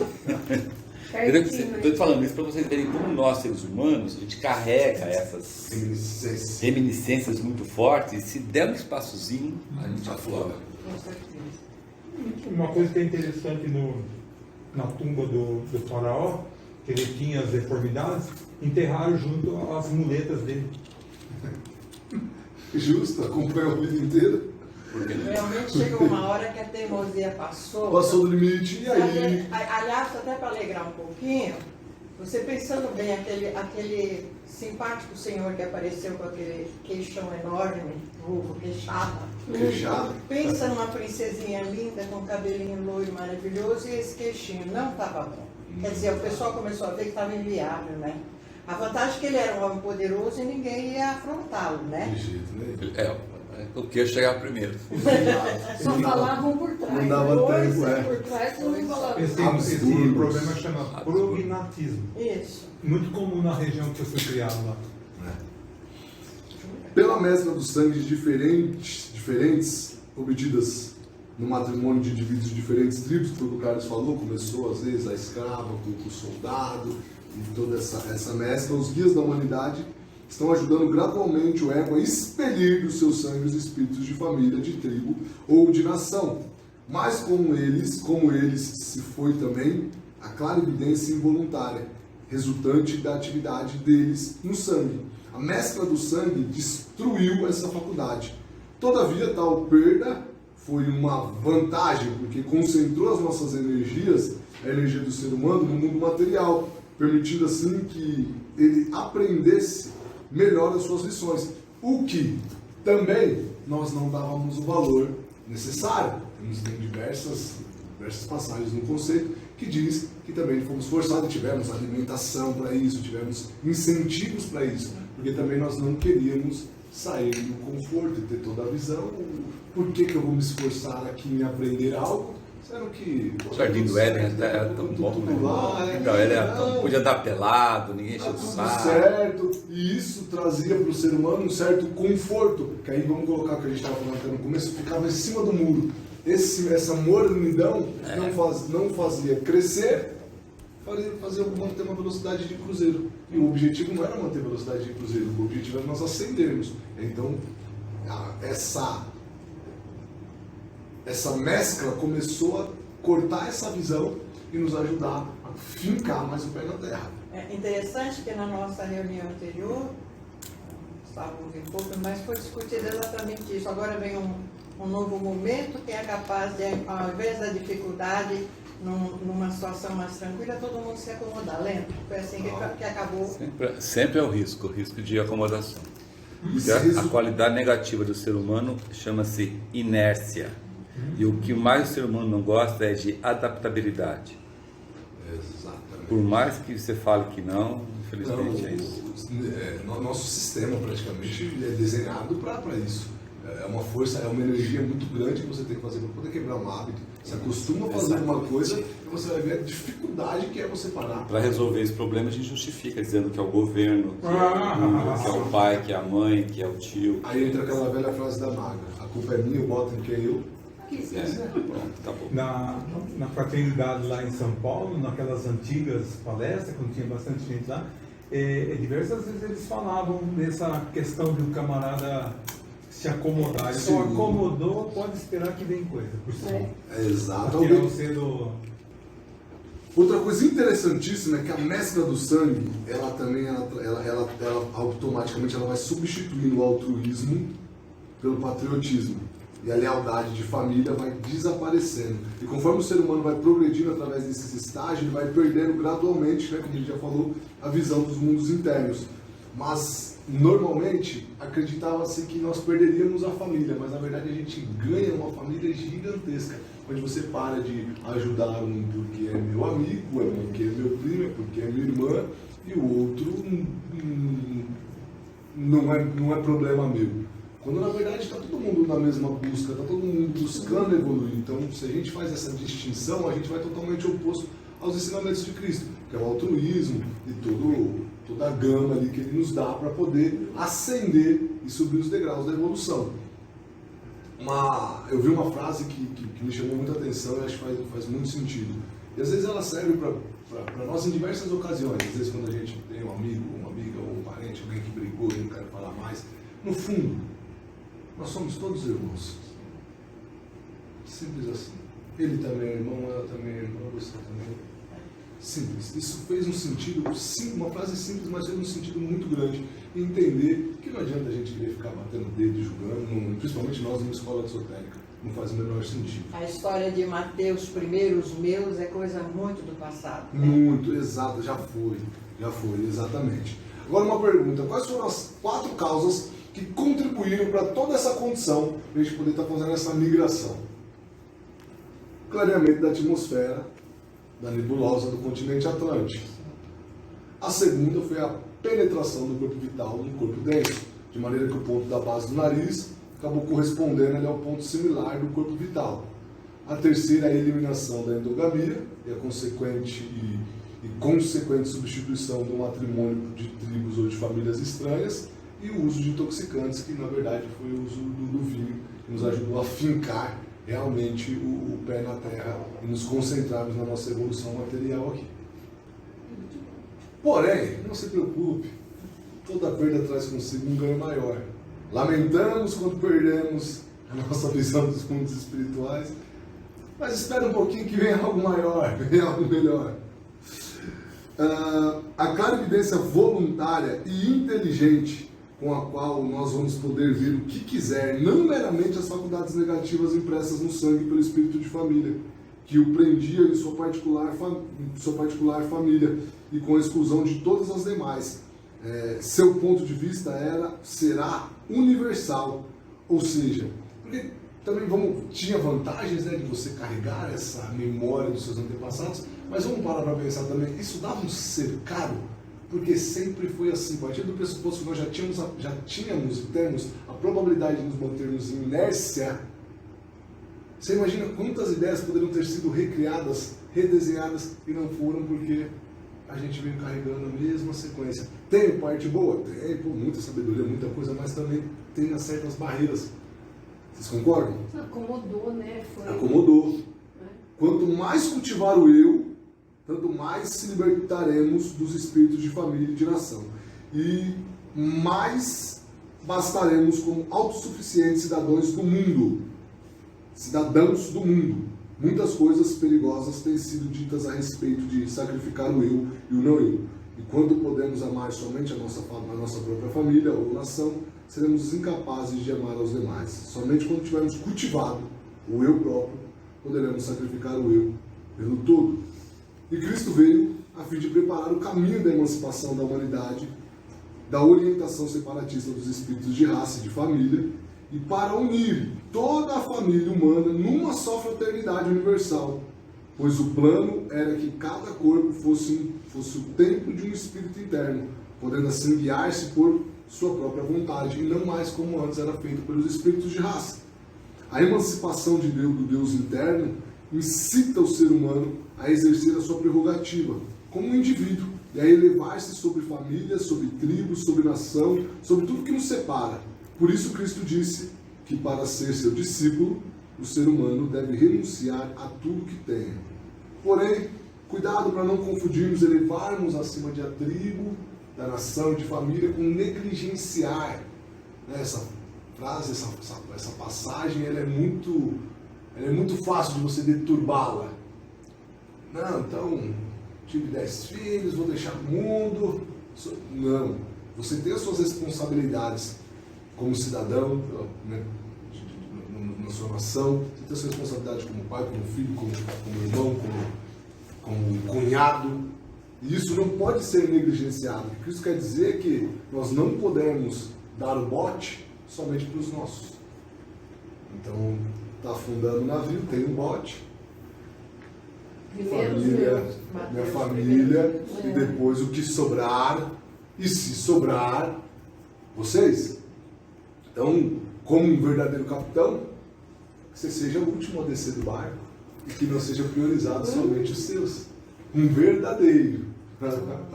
Estou falando isso para vocês verem como nós, seres humanos, a gente carrega essas reminiscências muito fortes, e se der um espaçozinho, a gente aflora. Uma coisa que é interessante na tumba do faraó, que ele tinha as deformidades, enterraram junto às muletas dele. Justo, acompanhou a vida inteira. Realmente chegou uma hora que a teimosia passou. Passou do limite, e aí? Aliás, até para alegrar um pouquinho, você pensando bem, aquele simpático senhor que apareceu com aquele queixão enorme, queixada. Pensa numa princesinha linda, com cabelinho loiro maravilhoso, e esse queixinho não estava bom. Quer dizer, o pessoal começou a ver que estava inviável, né? A vantagem é que ele era um homem poderoso e ninguém ia afrontá-lo, né? De jeito, né? O que chegava primeiro. Só falavam por trás. Não dava tempo, Por trás não falavam. Esse problema chama prognatismo. Isso. Muito comum na região que eu fui criado lá. Pela mescla dos sangues diferentes obtidas no matrimônio de indivíduos de diferentes tribos, que o Carlos falou, começou às vezes a escrava com o soldado, e toda essa mescla, os guias da humanidade estão ajudando gradualmente o ego a expelir do seu sangue os espíritos de família, de tribo ou de nação. Mas como eles se foi também a clarividência involuntária, resultante da atividade deles no sangue. A mescla do sangue destruiu essa faculdade. Todavia, tal perda foi uma vantagem, porque concentrou as nossas energias, a energia do ser humano, no mundo material, permitindo assim que ele aprendesse melhor as suas lições, o que também nós não dávamos o valor necessário. Tem diversas passagens no conceito que diz que também fomos forçados, tivemos alimentação para isso, tivemos incentivos para isso, porque também nós não queríamos sair do conforto e ter toda a visão. Por que eu vou me esforçar aqui em aprender algo? Sendo que O Jardim do Éden era tão bom, né? Podia andar pelado, ninguém enchia o saco. Certo, e isso trazia para o ser humano um certo conforto, que aí vamos colocar o que a gente estava falando até no começo, ficava em cima do muro. Essa mornidão não fazia crescer, fazia manter uma velocidade de cruzeiro. E o objetivo não era manter a velocidade de cruzeiro, o objetivo era nós ascendermos. Então, essa mescla começou a cortar essa visão e nos ajudar a fincar mais o pé na terra. É interessante que na nossa reunião anterior, estávamos um pouco, mas foi discutido exatamente isso. Agora vem um novo momento que é capaz de, ao invés da dificuldade, numa situação mais tranquila, todo mundo se acomodar. Lembra? Foi assim que acabou. Sempre é o risco de acomodação. A qualidade negativa do ser humano chama-se inércia. E o que mais o ser humano não gosta é de adaptabilidade. Exatamente. Por mais que você fale que não, infelizmente é isso. Nosso sistema praticamente é desenhado para isso. É uma força, é uma energia muito grande que você tem que fazer para poder quebrar um hábito. Você acostuma a fazer uma coisa e você vai ver a dificuldade que é você parar. Para resolver esse problema a gente justifica, dizendo que é o governo, que é o pai, que é a mãe, que é o tio. Aí entra aquela velha frase da maga: a culpa é minha, eu boto em quem eu aqui. Pronto, tá bom. Na fraternidade lá em São Paulo, naquelas antigas palestras, quando tinha bastante gente lá, diversas vezes eles falavam dessa questão de um camarada se acomodar. Ele só acomodou, pode esperar que vem coisa por cima. Exatamente. Outra coisa interessantíssima é que a mescla do sangue, ela também, ela automaticamente ela vai substituindo o altruísmo pelo patriotismo. E a lealdade de família vai desaparecendo. E conforme o ser humano vai progredindo através desses estágios, ele vai perdendo gradualmente, né, como a gente já falou, a visão dos mundos internos. Mas, normalmente, acreditava-se que nós perderíamos a família, mas na verdade a gente ganha uma família gigantesca, onde você para de ajudar um porque é meu amigo, é porque é meu primo, é porque é minha irmã, e o outro não é problema meu. Quando na verdade está todo mundo na mesma busca, está todo mundo buscando evoluir. Então, se a gente faz essa distinção, a gente vai totalmente oposto aos ensinamentos de Cristo, que é o altruísmo e toda a gama ali que ele nos dá para poder ascender e subir os degraus da evolução. Eu vi uma frase que me chamou muita atenção e acho que faz muito sentido. E às vezes ela serve para nós em diversas ocasiões. Às vezes quando a gente tem um amigo, uma amiga ou um parente, alguém que brigou e não quer falar mais. No fundo, nós somos todos irmãos. Simples assim. Ele também é irmão, ela também é irmã, você também. Simples. Isso fez um sentido, uma frase simples, mas fez um sentido muito grande. Entender que não adianta a gente querer ficar batendo o dedo e julgando, principalmente nós numa escola esotérica. Não faz o menor sentido. A história de Mateus, primeiros meus, é coisa muito do passado. Né? Muito, exato, já foi, exatamente. Agora uma pergunta, quais foram as 4 causas que contribuíram para toda essa condição, para a gente poder estar fazendo essa migração? Clareamento da atmosfera, da nebulosa do continente Atlântico. A segunda foi a penetração do corpo vital no corpo denso, de maneira que o ponto da base do nariz acabou correspondendo ali ao ponto similar do corpo vital. A terceira é a eliminação da endogamia e a consequente substituição do matrimônio de tribos ou de famílias estranhas, e o uso de intoxicantes, que na verdade foi o uso do vinho, que nos ajudou a fincar realmente o pé na terra e nos concentrarmos na nossa evolução material aqui. Porém, não se preocupe, toda perda traz consigo um ganho maior. Lamentamos quando perdemos a nossa visão dos mundos espirituais, mas espera um pouquinho que vem algo maior, vem algo melhor. A clarividência voluntária e inteligente com a qual nós vamos poder ver o que quiser, não meramente as faculdades negativas impressas no sangue pelo espírito de família, que o prendia em sua particular família e com a exclusão de todas as demais. Seu ponto de vista será universal, ou seja, porque também tinha vantagens, né, de você carregar essa memória dos seus antepassados, mas vamos parar para pensar também, isso dava um ser caro, porque sempre foi assim, a partir do pressuposto que nós já tínhamos e temos a probabilidade de nos mantermos em inércia. Você imagina quantas ideias poderiam ter sido recriadas, redesenhadas e não foram porque a gente veio carregando a mesma sequência. Tem parte boa? Tem, muita sabedoria, muita coisa, mas também tem certas barreiras. Vocês concordam? Acomodou, né? Acomodou. Quanto mais cultivar o eu, tanto mais se libertaremos dos espíritos de família e de nação. E mais bastaremos como autossuficientes cidadãos do mundo. Cidadãos do mundo. Muitas coisas perigosas têm sido ditas a respeito de sacrificar o eu e o não eu. E quando podemos amar somente a nossa própria família ou nação, seremos incapazes de amar aos demais. Somente quando tivermos cultivado o eu próprio, poderemos sacrificar o eu pelo todo. E Cristo veio a fim de preparar o caminho da emancipação da humanidade, da orientação separatista dos espíritos de raça e de família, e para unir toda a família humana numa só fraternidade universal, pois o plano era que cada corpo fosse o templo de um espírito interno, podendo assim guiar-se por sua própria vontade, e não mais como antes era feito pelos espíritos de raça. A emancipação de Deus, do Deus interno, incita o ser humano a exercer a sua prerrogativa como um indivíduo e a elevar-se sobre família, sobre tribo, sobre nação, sobre tudo que nos separa. Por isso Cristo disse que para ser seu discípulo, o ser humano deve renunciar a tudo que tem. Porém, cuidado para não confundirmos elevarmos acima de atribo, da nação, de família, com negligenciar. Essa frase, essa passagem, ela é muito fácil de você deturbá-la. Não, então, tive 10 filhos, vou deixar o mundo. Não, você tem as suas responsabilidades como cidadão, né, na sua nação, você tem a sua responsabilidade como pai, como filho, como irmão, como cunhado. E isso não pode ser negligenciado. O que isso quer dizer é que nós não podemos dar o bote somente para os nossos. Então, está afundando o navio, tem um bote. Minha família, e depois o que sobrar, e se sobrar, vocês. Então, como um verdadeiro capitão, que você seja o último a descer do barco e que não seja priorizado somente os seus. Um verdadeiro, tá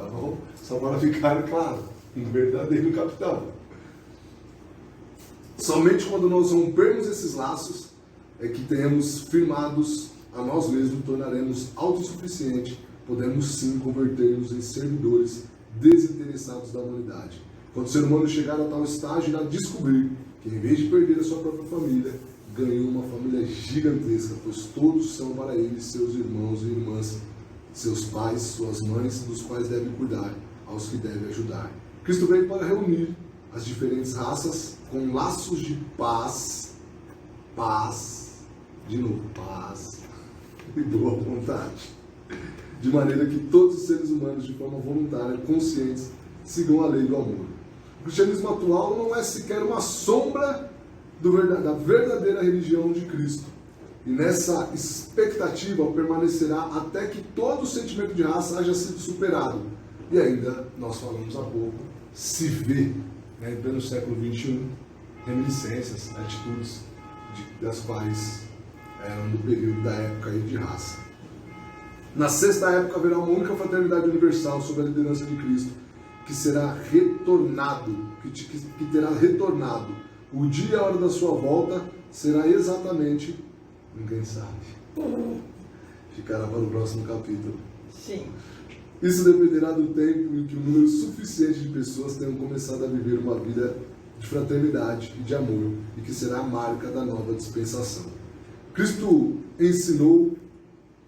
bom? Só para ficar claro, um verdadeiro capitão. Somente quando nós rompermos esses laços é que tenhamos firmados a nós mesmos, tornaremos autossuficientes, podemos sim converter-nos em servidores desinteressados da humanidade. Quando o ser humano chegar a tal estágio, irá descobrir que em vez de perder a sua própria família, ganhou uma família gigantesca, pois todos são para ele seus irmãos e irmãs, seus pais, suas mães, dos quais deve cuidar, aos que deve ajudar. Cristo veio para reunir as diferentes raças com laços de paz, de novo, paz e boa vontade, de maneira que todos os seres humanos, de forma voluntária, conscientes, sigam a lei do amor. O cristianismo atual não é sequer uma sombra da verdadeira religião de Cristo. E nessa expectativa permanecerá até que todo o sentimento de raça haja sido superado. E ainda, nós falamos há pouco, se vê, né, em pleno século XXI, reminiscências, atitudes das quais eram do período da época de raça. Na sexta época haverá uma única fraternidade universal sob a liderança de Cristo, que será retornado, que terá retornado. O dia e a hora da sua volta será exatamente, ninguém sabe. Ficará para o próximo capítulo. Sim. Isso dependerá do tempo em que um número suficiente de pessoas tenham começado a viver uma vida de fraternidade e de amor, e que será a marca da nova dispensação. Cristo ensinou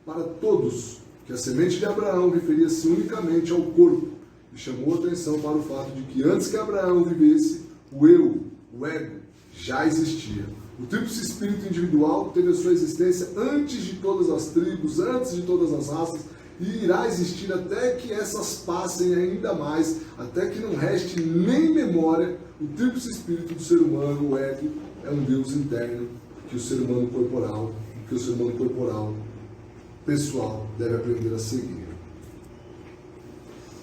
para todos que a semente de Abraão referia-se unicamente ao corpo, e chamou a atenção para o fato de que antes que Abraão vivesse, o eu, o ego, já existia. O tríplice espírito individual teve a sua existência antes de todas as tribos, antes de todas as raças, e irá existir até que essas passem ainda mais, até que não reste nem memória. O tríplice espírito do ser humano, o ego, é um Deus interno que o ser humano corporal, pessoal, deve aprender a seguir.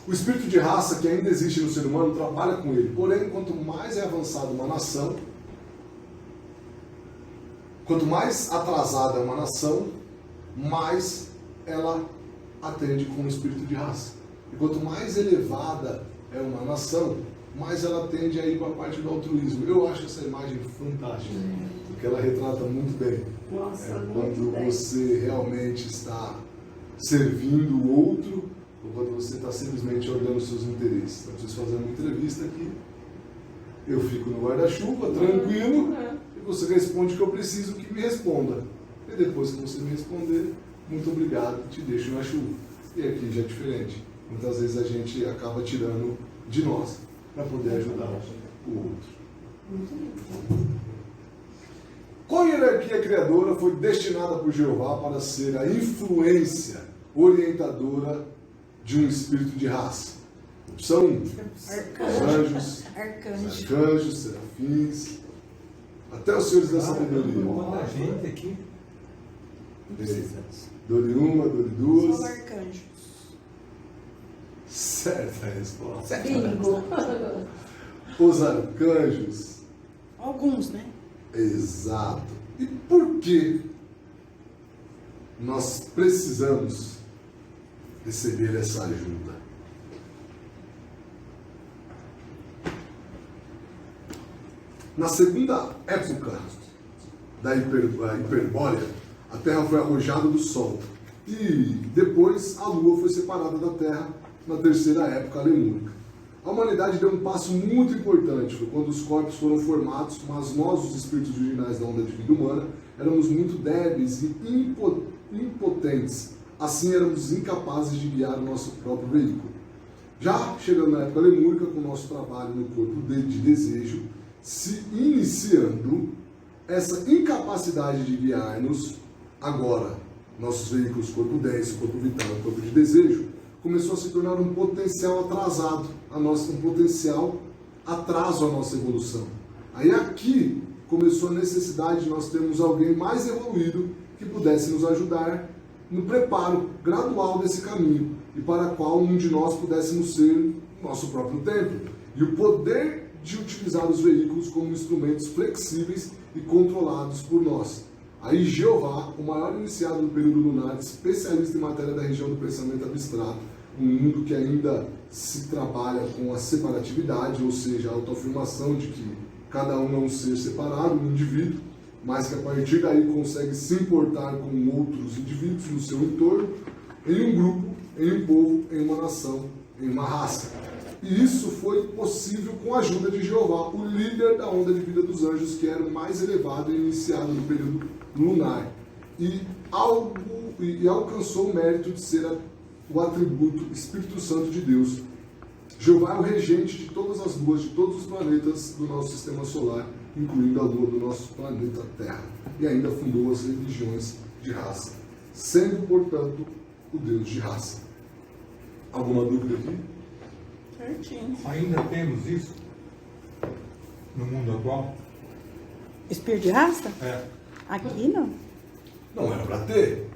O espírito de raça que ainda existe no ser humano trabalha com ele. Porém, quanto mais é avançada uma nação, quanto mais atrasada é uma nação, mais ela atende com o espírito de raça. E quanto mais elevada é uma nação, mais ela tende a ir para a parte do altruísmo. Eu acho essa imagem fantástica, porque ela retrata muito bem. Nossa, quando você realmente está servindo o outro, ou quando você está simplesmente olhando os seus interesses. Então, vocês fazendo uma entrevista aqui, eu fico no guarda-chuva, tranquilo, e você responde o que eu preciso que me responda. E depois que você me responder, muito obrigado, te deixo na chuva. E aqui já é diferente. Muitas vezes a gente acaba tirando de nós para poder ajudar o outro. Qual hierarquia criadora foi destinada por Jeová para ser a influência orientadora de um espírito de raça? Opção 1, arcanjos, serafins, até os senhores da sabedoria. Quanta gente aqui. Dole uma, dole duas. São arcanjos. Certa resposta. Bingo. Os arcanjos. Alguns, né? Exato. E por que nós precisamos receber essa ajuda? Na segunda época da Hiperbórea, a Terra foi arrojada do Sol. E depois a Lua foi separada da Terra na terceira época lemúrica. A humanidade deu um passo muito importante, foi quando os corpos foram formados, mas nós, os espíritos originais da onda de vida humana, éramos muito débeis e impotentes. Assim éramos incapazes de guiar o nosso próprio veículo. Já chegando na época lemúrica, com o nosso trabalho no corpo de desejo, se iniciando, essa incapacidade de guiar-nos, agora, nossos veículos, corpo 10, corpo vital, corpo de desejo, começou a se tornar um potencial atrasado, um potencial atraso à nossa evolução. Aí aqui começou a necessidade de nós termos alguém mais evoluído que pudesse nos ajudar no preparo gradual desse caminho e para qual um de nós pudéssemos ser nosso próprio templo. E o poder de utilizar os veículos como instrumentos flexíveis e controlados por nós. Aí Jeová, o maior iniciado no período lunar, especialista em matéria da região do pensamento abstrato, um mundo que ainda se trabalha com a separatividade, ou seja, a autoafirmação de que cada um é um ser separado, um indivíduo, mas que a partir daí consegue se importar com outros indivíduos no seu entorno, em um grupo, em um povo, em uma nação, em uma raça. E isso foi possível com a ajuda de Jeová, o líder da onda de vida dos anjos, que era o mais elevado e iniciado no período lunar. E alcançou o mérito de ser o atributo Espírito Santo de Deus. Jeová é o regente de todas as luas, de todos os planetas do nosso sistema solar, incluindo a lua do nosso planeta Terra. E ainda fundou as religiões de raça, sendo, portanto, o Deus de raça. Alguma dúvida aqui? Certinho. Ainda temos isso no mundo atual? Espírito de raça? É. Aqui não. Não era para ter,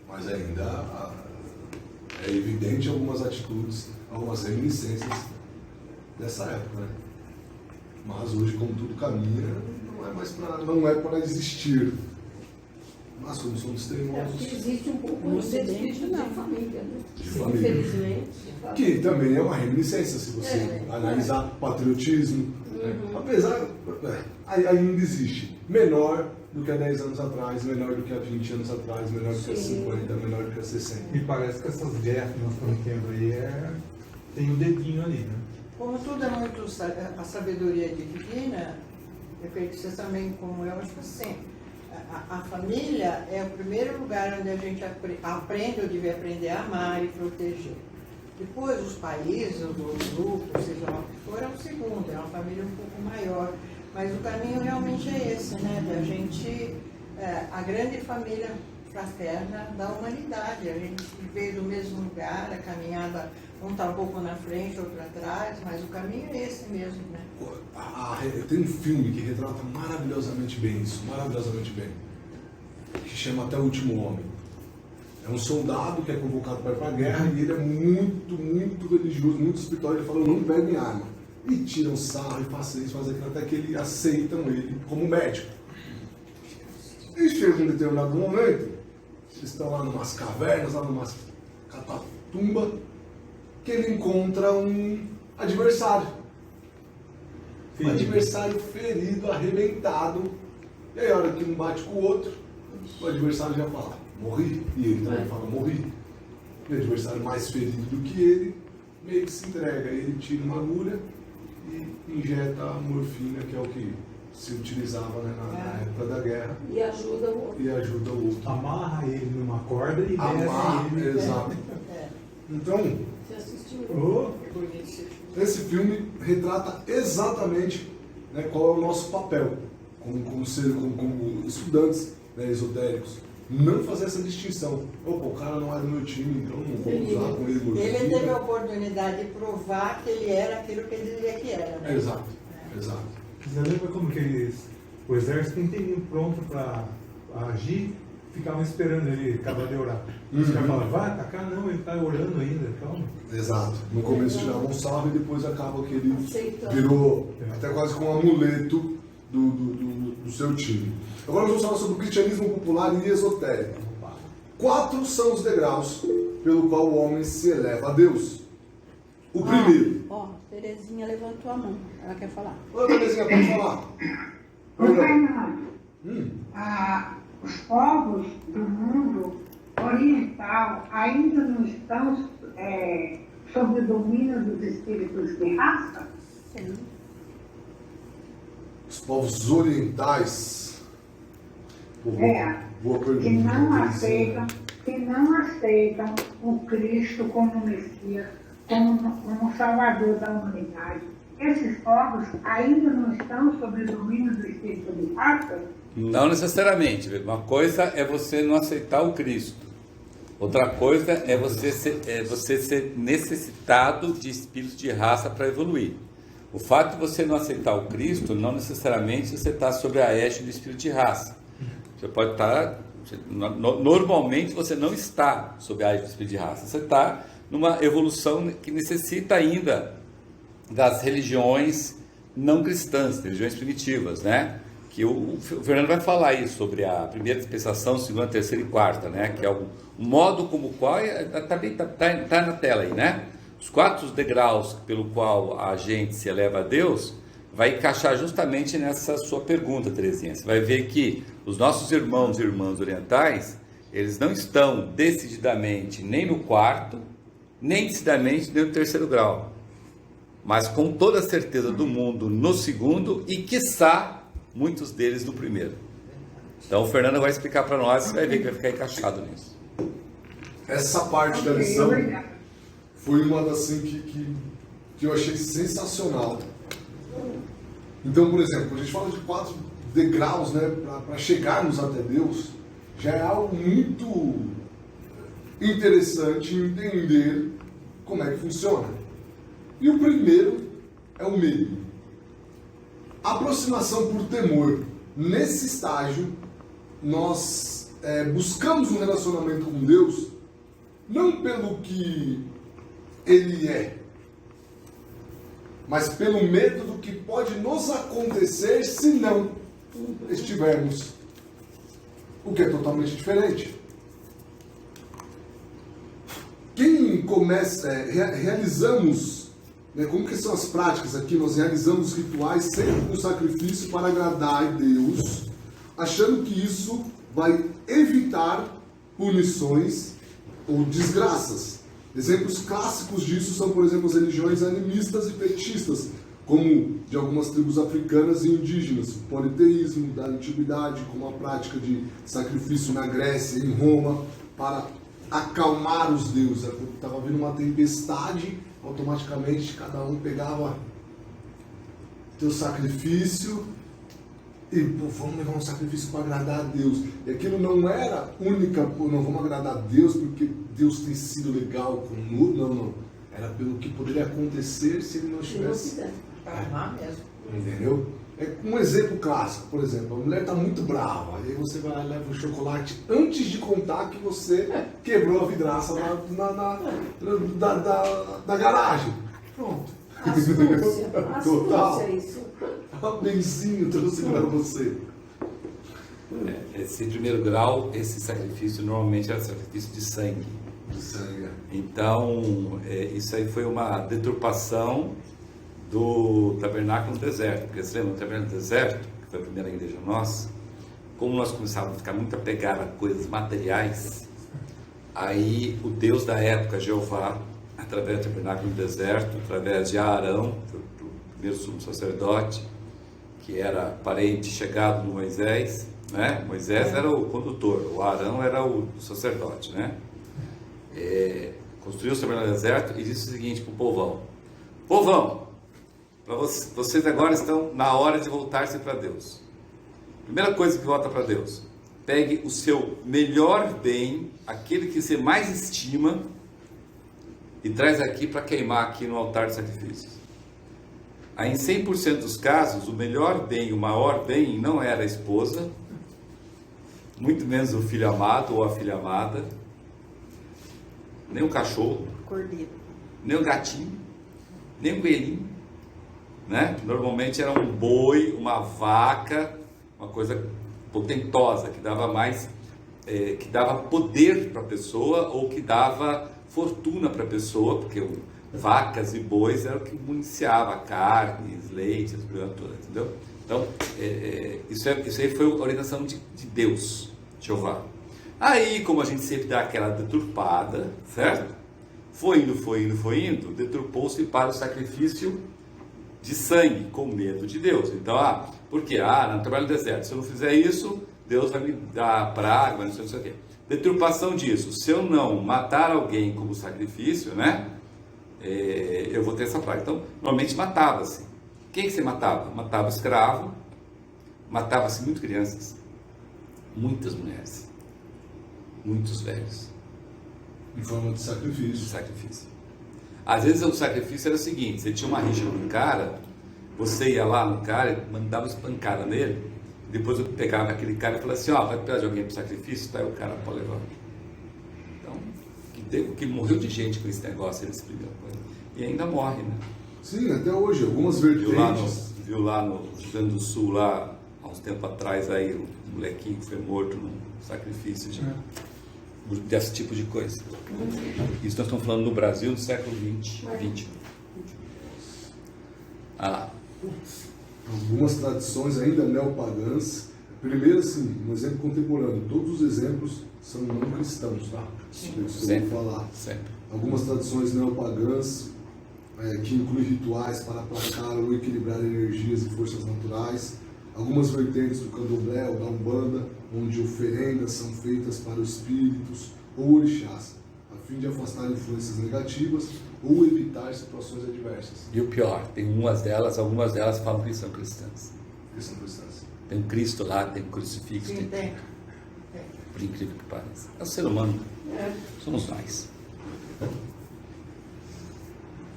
mas ainda é evidente algumas atitudes, algumas reminiscências dessa época, né? Mas hoje, como tudo caminha, não é para existir. Mas como somos teimosos. Existe um pouco No de Ocidente, espírito não. de família, né? De família. Infelizmente. Que também é uma reminiscência, se você analisar patriotismo. Né? Apesar, ainda existe. Menor do que há 10 anos atrás, menor do que há 20 anos atrás, menor do que há 50, menor do que há 60. E parece que essas guerras que nós estamos tendo aí tem um dedinho ali, né? Como tudo é muito a sabedoria divina, você também, como eu acho assim, a família é o primeiro lugar onde a gente aprende ou deve aprender a amar e proteger. Depois os países, os grupos, seja lá o que for, é o segundo, é uma família um pouco maior. Mas o caminho realmente é esse, né? Da gente, a grande família fraterna da humanidade. A gente veio do mesmo lugar, a caminhada, um está um pouco na frente, outro atrás, mas o caminho é esse mesmo, né? Tem um filme que retrata maravilhosamente bem isso, maravilhosamente bem, que chama Até o Último Homem. É um soldado que é convocado para ir para a guerra e ele é muito, muito religioso, muito espiritual. Ele fala, não pegue arma. E tiram sarro e fazem isso, fazem aquilo, até que eles aceitam ele como médico. E chega um determinado momento, eles estão lá numas cavernas, lá numas catatumbas, que ele encontra um adversário. Um adversário ferido, arrebentado. E aí, a hora que um bate com o outro, o adversário já fala, morri. E ele também fala, morri. E o adversário mais ferido do que ele, meio que se entrega. Ele tira uma agulha e injeta a morfina, que é o que se utilizava, né, na época da guerra. E ajuda o outro. Amarra ele numa corda e Amarra, desce ele. exato. Então, Você assistiu? esse filme retrata exatamente, né, qual é o nosso papel como estudantes, né, esotéricos. Não fazer essa distinção. Opa, o cara não é do meu time, então não vou usar com ele morfina. Ele teve a oportunidade de provar que ele era aquilo que ele dizia que era. Né? Exato, exato. Você lembra como que o exército inteirinho pronto para agir, ficavam esperando ele acabar de orar. Os caras falavam, vai atacar? Não, ele está orando ainda, calma. Exato. No começo tiravam um sarro e depois acaba que ele Aceitando. virou até quase como um amuleto do seu time. Agora nós vamos falar sobre o cristianismo popular e esotérico. 4 são os degraus pelo qual o homem se eleva a Deus. O primeiro. Terezinha levantou a mão. Ela quer falar. Oi, Terezinha, pode falar. Ô, Fernando, Os povos do mundo oriental ainda não estão sob o domínio dos espíritos de raça? Sim. Os povos orientais. Pô, boa pergunta. Que não aceitam o Cristo como Messias, como Salvador da humanidade. Esses povos ainda não estão sob o domínio do espírito de raça? Não necessariamente. Uma coisa é você não aceitar o Cristo. Outra coisa é você ser necessitado de espírito de raça para evoluir. O fato de você não aceitar o Cristo, não necessariamente você está sobre a égide do espírito de raça. Você pode estar... Normalmente você não está sob a égide do espírito de raça. Você está numa evolução que necessita ainda das religiões não cristãs, religiões primitivas, né? Que o Fernando vai falar aí sobre a primeira dispensação, segunda, terceira e quarta, né? Que é o modo como qual tá na tela aí, né? Os 4 degraus pelo qual a gente se eleva a Deus vai encaixar justamente nessa sua pergunta, Terezinha. Você vai ver que os nossos irmãos e irmãs orientais, eles não estão decididamente nem no 4º, nem decididamente nem no 3º grau, mas com toda a certeza do mundo no 2º e, quiçá, muitos deles no 1º. Então o Fernando vai explicar para nós, você vai ver que vai ficar encaixado nisso. Essa parte da lição foi uma das assim, que eu achei sensacional. Então, por exemplo, a gente fala de 4 degraus, né, para chegarmos até Deus, já é algo muito interessante entender como é que funciona. E o primeiro é o medo. Aproximação por temor. Nesse estágio, nós buscamos um relacionamento com Deus, não pelo que Ele é, mas pelo medo do que pode nos acontecer se não estivermos, o que é totalmente diferente. Quem começa, realizamos, né, como que são as práticas aqui, nós realizamos rituais sempre com sacrifício para agradar a Deus, achando que isso vai evitar punições ou desgraças. Exemplos clássicos disso são, por exemplo, as religiões animistas e fetichistas, como de algumas tribos africanas e indígenas, o politeísmo da antiguidade, como a prática de sacrifício na Grécia e em Roma, para acalmar os deuses. Estava vindo uma tempestade, automaticamente cada um pegava teu sacrifício e vamos levar um sacrifício para agradar a Deus. E aquilo não era única, não vamos agradar a Deus porque Deus tem sido legal conosco, não. Era pelo que poderia acontecer se ele não estivesse. Entendeu? É um exemplo clássico, por exemplo, a mulher está muito brava, aí você vai lá e leva o chocolate antes de contar que você quebrou a vidraça da garagem. Pronto. Total. Isso. Um benzinho trouxe para você. Esse 1º grau, esse sacrifício normalmente era sacrifício de sangue. Então, isso aí foi uma deturpação do tabernáculo no deserto. Porque você lembra do tabernáculo no deserto, que foi a primeira igreja nossa? Como nós começávamos a ficar muito apegados a coisas materiais, aí o Deus da época, Jeová, através do tabernáculo no deserto, através de Arão, o primeiro sumo sacerdote, que era parente chegado do Moisés, né? Moisés era o condutor, o Arão era o sacerdote, né? Construiu o tabernáculo no deserto e disse o seguinte para o povão, vocês agora estão na hora de voltar-se para Deus. Primeira coisa que volta para Deus, pegue o seu melhor bem, aquele que você mais estima, e traz aqui para queimar aqui no altar de sacrifícios. Aí em 100% dos casos, o melhor bem, o maior bem não era a esposa, muito menos o filho amado ou a filha amada, nem o cachorro, Cordeiro. nem o gatinho, nem o coelhinho, né? Normalmente era um boi, uma vaca, uma coisa potentosa, que dava mais, que dava poder para a pessoa ou que dava fortuna para a pessoa, porque vacas e bois era o que municiava carnes, leite, as coisas todas, entendeu? Então, isso aí foi a orientação de Deus, Jeová. Aí, como a gente sempre dá aquela deturpada, certo? Foi indo, deturpou-se para o sacrifício de sangue, com medo de Deus. Então, por quê? Não trabalho no deserto. Se eu não fizer isso, Deus vai me dar praga, não sei o quê. Deturpação disso. Se eu não matar alguém como sacrifício, né? Eu vou ter essa praga. Então, normalmente matava-se. Quem que você matava? Matava escravo, matava-se muitas crianças, muitas mulheres, muitos velhos. Em forma de sacrifício. Às vezes o sacrifício era o seguinte: você tinha uma rixa com um cara, você ia lá no cara e mandava espancada nele, depois eu pegava aquele cara e falava assim: vai precisar de alguém para o sacrifício? Tá, aí o cara pode levar. Então, que morreu de gente com esse negócio nesse primeiro coisa. E ainda morre, né? Sim, até hoje, algumas vertentes. Viu lá no Rio Grande do Sul, lá, há uns tempos atrás, aí, um molequinho que foi morto num sacrifício desse tipo de coisa. Isso nós estamos falando no Brasil, no século XX. Algumas tradições ainda neopagãs. Primeiro, assim, um exemplo contemporâneo. Todos os exemplos são não cristãos, tá? Sempre. Sempre. Algumas tradições neopagãs, que incluem rituais para aplacar ou equilibrar energias e forças naturais. Algumas vertentes do candomblé ou da umbanda, onde oferendas são feitas para os espíritos ou orixás, a fim de afastar influências negativas ou evitar situações adversas. E o pior, algumas delas falam que são cristãs. Tem um Cristo lá, tem um crucifixo. Sim, tem. Por incrível que pareça. É o ser humano. Somos nós.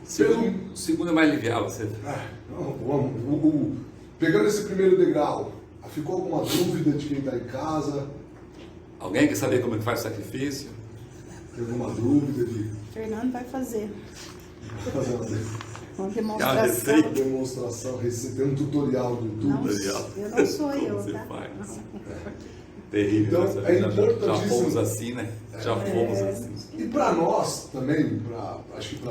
Segundo é mais livial, você. Pegando esse primeiro degrau, ficou alguma dúvida de quem está em casa? Alguém quer saber como é que faz o sacrifício? Tem alguma dúvida de... Fernando vai fazer. Uma demonstração, tem um tutorial do YouTube. Eu não sou eu, tá? Terrível. Então, é importantíssimo. Já fomos assim, né? E para nós também, acho que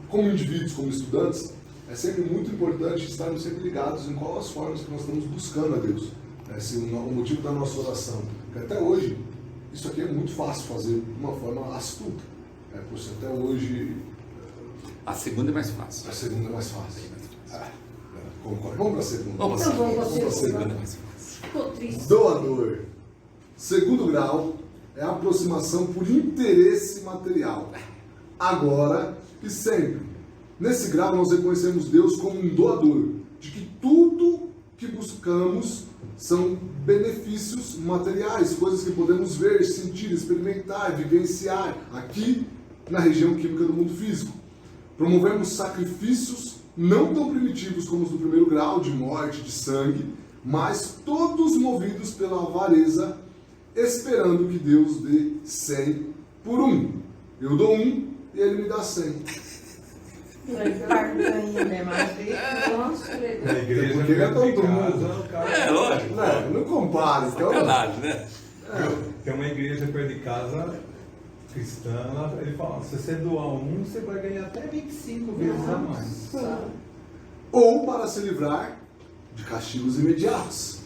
como indivíduos, como estudantes, é sempre muito importante estarmos sempre ligados em quais as formas que nós estamos buscando a Deus. Esse é o motivo da nossa oração. Porque até hoje, isso aqui é muito fácil fazer de uma forma astuta. Por isso, até hoje... A segunda é mais fácil. Concordo. Vamos para a segunda. Vamos para a segunda. Ficou triste. Doador. Segundo grau é a aproximação por interesse material. Agora e sempre. Nesse grau nós reconhecemos Deus como um doador, de que tudo que buscamos são benefícios materiais, coisas que podemos ver, sentir, experimentar, vivenciar aqui na região química do mundo físico. Promovemos sacrifícios não tão primitivos como os do primeiro grau, de morte, de sangue, mas todos movidos pela avareza, esperando que Deus dê 100 por 1. Eu dou 1 e Ele me dá 100. Na igreja porque ele é todo mundo. Lógico. Não compare. Sacanagem, né? Tem uma igreja perto de casa cristã, ele fala: se você doar 1, você vai ganhar até 25 vezes a mais. Ou para se livrar de castigos imediatos.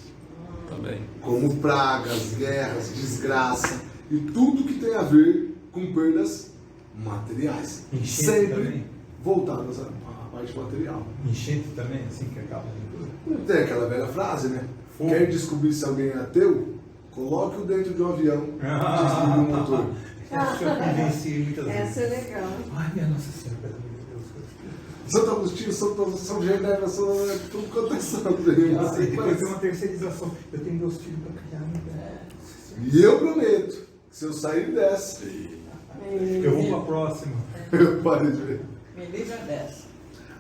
Também. Como pragas, guerras, desgraça e tudo que tem a ver com perdas materiais. Enchente sempre também. Voltadas à parte material. Enchente também, assim que acaba de tudo. Não tem aquela velha frase, né? Quer descobrir se alguém é ateu? Coloque-o dentro de um avião e desligue o motor. Essa eu convenci muitas vezes. Essa é legal. Ai, minha Nossa Senhora, pelo amor de Deus. Santo Agostinho, São Genebra, tudo quanto é santo. Tem que fazer uma terceirização. Eu tenho 2 filhos para criar, né? E eu prometo que se eu sair dessa, eu vou para a próxima. eu parei de ver. Me livra dessa.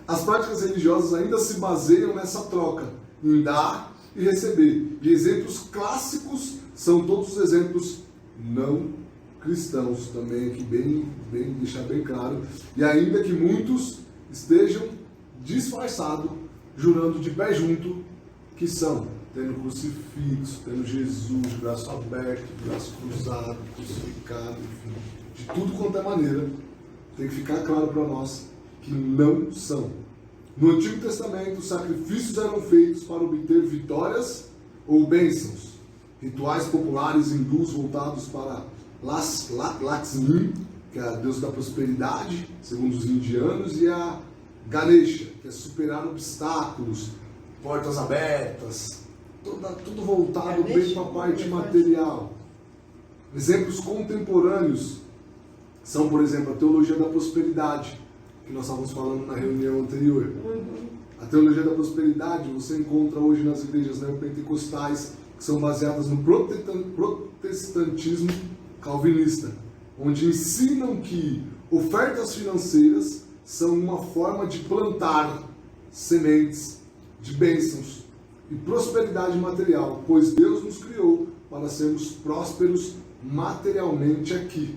As práticas religiosas ainda se baseiam nessa troca, em dar e receber. E exemplos clássicos são todos os exemplos não cristãos também, aqui bem deixar bem claro. E ainda que muitos estejam disfarçados, jurando de pé junto, que são tendo crucifixo, tendo Jesus, braço aberto, braço cruzado, crucificado, enfim, de tudo quanto é maneira. Tem que ficar claro para nós que não são. No Antigo Testamento, os sacrifícios eram feitos para obter vitórias ou bênçãos. Rituais populares hindus voltados para Lakshmi, que é a deusa da prosperidade, segundo os indianos, e a Ganesha, que é superar obstáculos, portas abertas, tudo voltado bem para a parte material. Exemplos contemporâneos são, por exemplo, a teologia da prosperidade, que nós estávamos falando na reunião anterior. A teologia da prosperidade você encontra hoje nas igrejas neopentecostais, que são baseadas no protestantismo calvinista, onde ensinam que ofertas financeiras são uma forma de plantar sementes de bênçãos e prosperidade material, pois Deus nos criou para sermos prósperos materialmente aqui.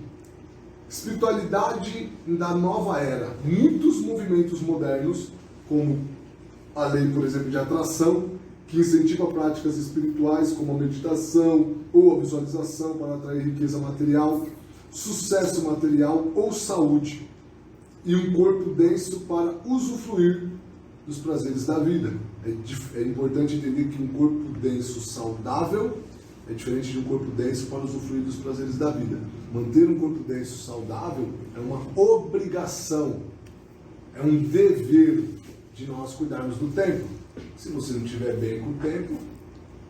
Espiritualidade da nova era. Muitos movimentos modernos, como a lei, por exemplo, de atração, que incentiva práticas espirituais como a meditação ou a visualização para atrair riqueza material, sucesso material ou saúde, e um corpo denso para usufruir dos prazeres da vida. É importante entender que um corpo denso saudável é diferente de um corpo denso para usufruir dos prazeres da vida. Manter um corpo denso saudável é uma obrigação, é um dever de nós cuidarmos do tempo. Se você não estiver bem com o tempo,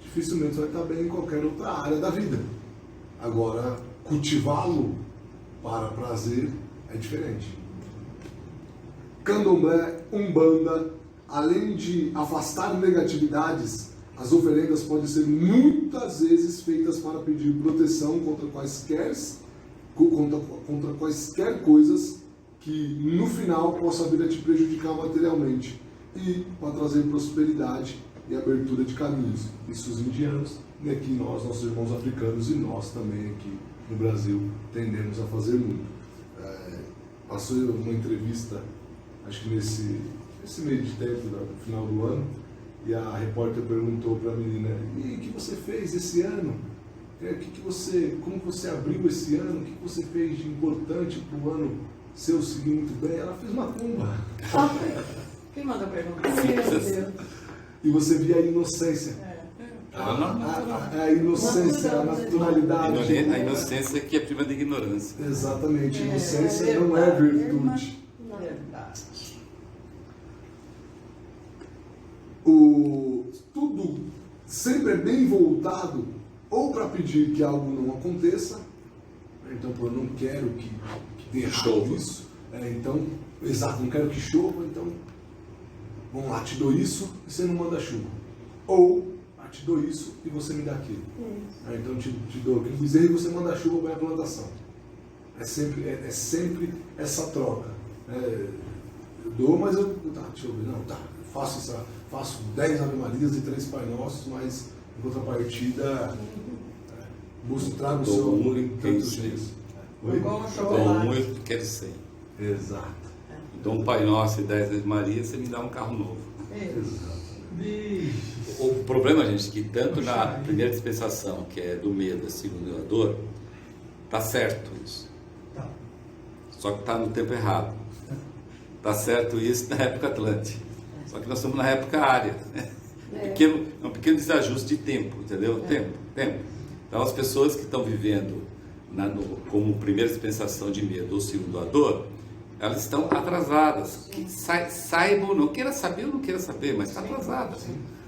dificilmente vai estar bem em qualquer outra área da vida. Agora, cultivá-lo para prazer é diferente. Candomblé, Umbanda, além de afastar negatividades, as oferendas podem ser muitas vezes feitas para pedir proteção contra quaisquer coisas que no final possa vir a te prejudicar materialmente e para trazer prosperidade e abertura de caminhos. Isso os indianos, e aqui nós, nossos irmãos africanos, e nós também aqui no Brasil tendemos a fazer muito. Passou uma entrevista, acho que nesse meio de tempo, no final do ano, e a repórter perguntou para a menina: e o que você fez esse ano? Como você abriu esse ano? O que você fez de importante para o ano seu seguir muito bem? Ela fez macumba. Quem manda perguntar? Meu Deus. E você via a inocência. A inocência, a naturalidade. A inocência que é prima da ignorância. Exatamente, inocência não é virtude. Verdade. Tudo sempre é bem voltado ou para pedir que algo não aconteça, então eu não quero que dê errado isso, então, exato, não quero que chova, então vamos lá, te dou isso e você não manda chuva, ou te dou isso e você me dá aquilo, então te dou aquele bezerro e você manda a chuva para a plantação. É sempre essa troca. Eu dou, mas deixa eu ver, não, faço 10 Ave Marias e 3 Pai Nossos, mas em contrapartida trago o seu amor em tantos dias. Eu quero 100. Exato. Então, um Pai Nosso e 10 Ave Marias, você me dá um carro novo. Exato. O problema, gente, é que tanto na primeira dispensação, que é do medo, segunda da dor, tá certo isso. Só que está no tempo errado. Tá certo isso na época Atlântica. Só que nós estamos na é área, né? Um pequeno desajuste de tempo, entendeu? Tempo. Então as pessoas que estão vivendo como primeira dispensação de medo ou segunda dor, elas estão atrasadas. Que saibam, não queira saber ou não queira saber, mas está atrasada.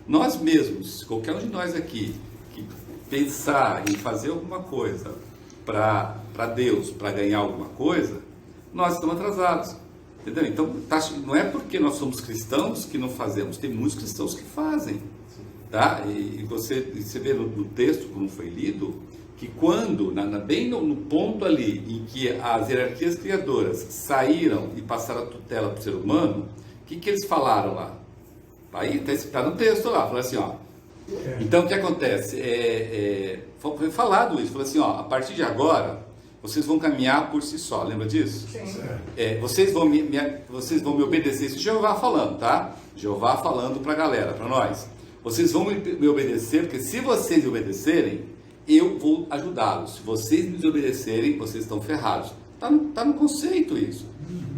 Nós mesmos, qualquer um de nós aqui, que pensar em fazer alguma coisa para Deus, para ganhar alguma coisa, nós estamos atrasados. Entendeu? Então, não é porque nós somos cristãos que não fazemos, tem muitos cristãos que fazem. Tá? E você vê no texto, como foi lido, que quando, bem no ponto ali em que as hierarquias criadoras saíram e passaram a tutela para o ser humano, o que eles falaram lá? Aí está no texto lá, fala assim, ó. Então o que acontece? Foi falado isso, falou assim, ó, a partir de agora, vocês vão caminhar por si só, lembra disso? Sim. Vocês vão me obedecer, isso é Jeová falando, tá? Jeová falando para a galera, para nós. Vocês vão me obedecer, porque se vocês me obedecerem, eu vou ajudá-los. Se vocês me desobedecerem, vocês estão ferrados. Tá no conceito isso.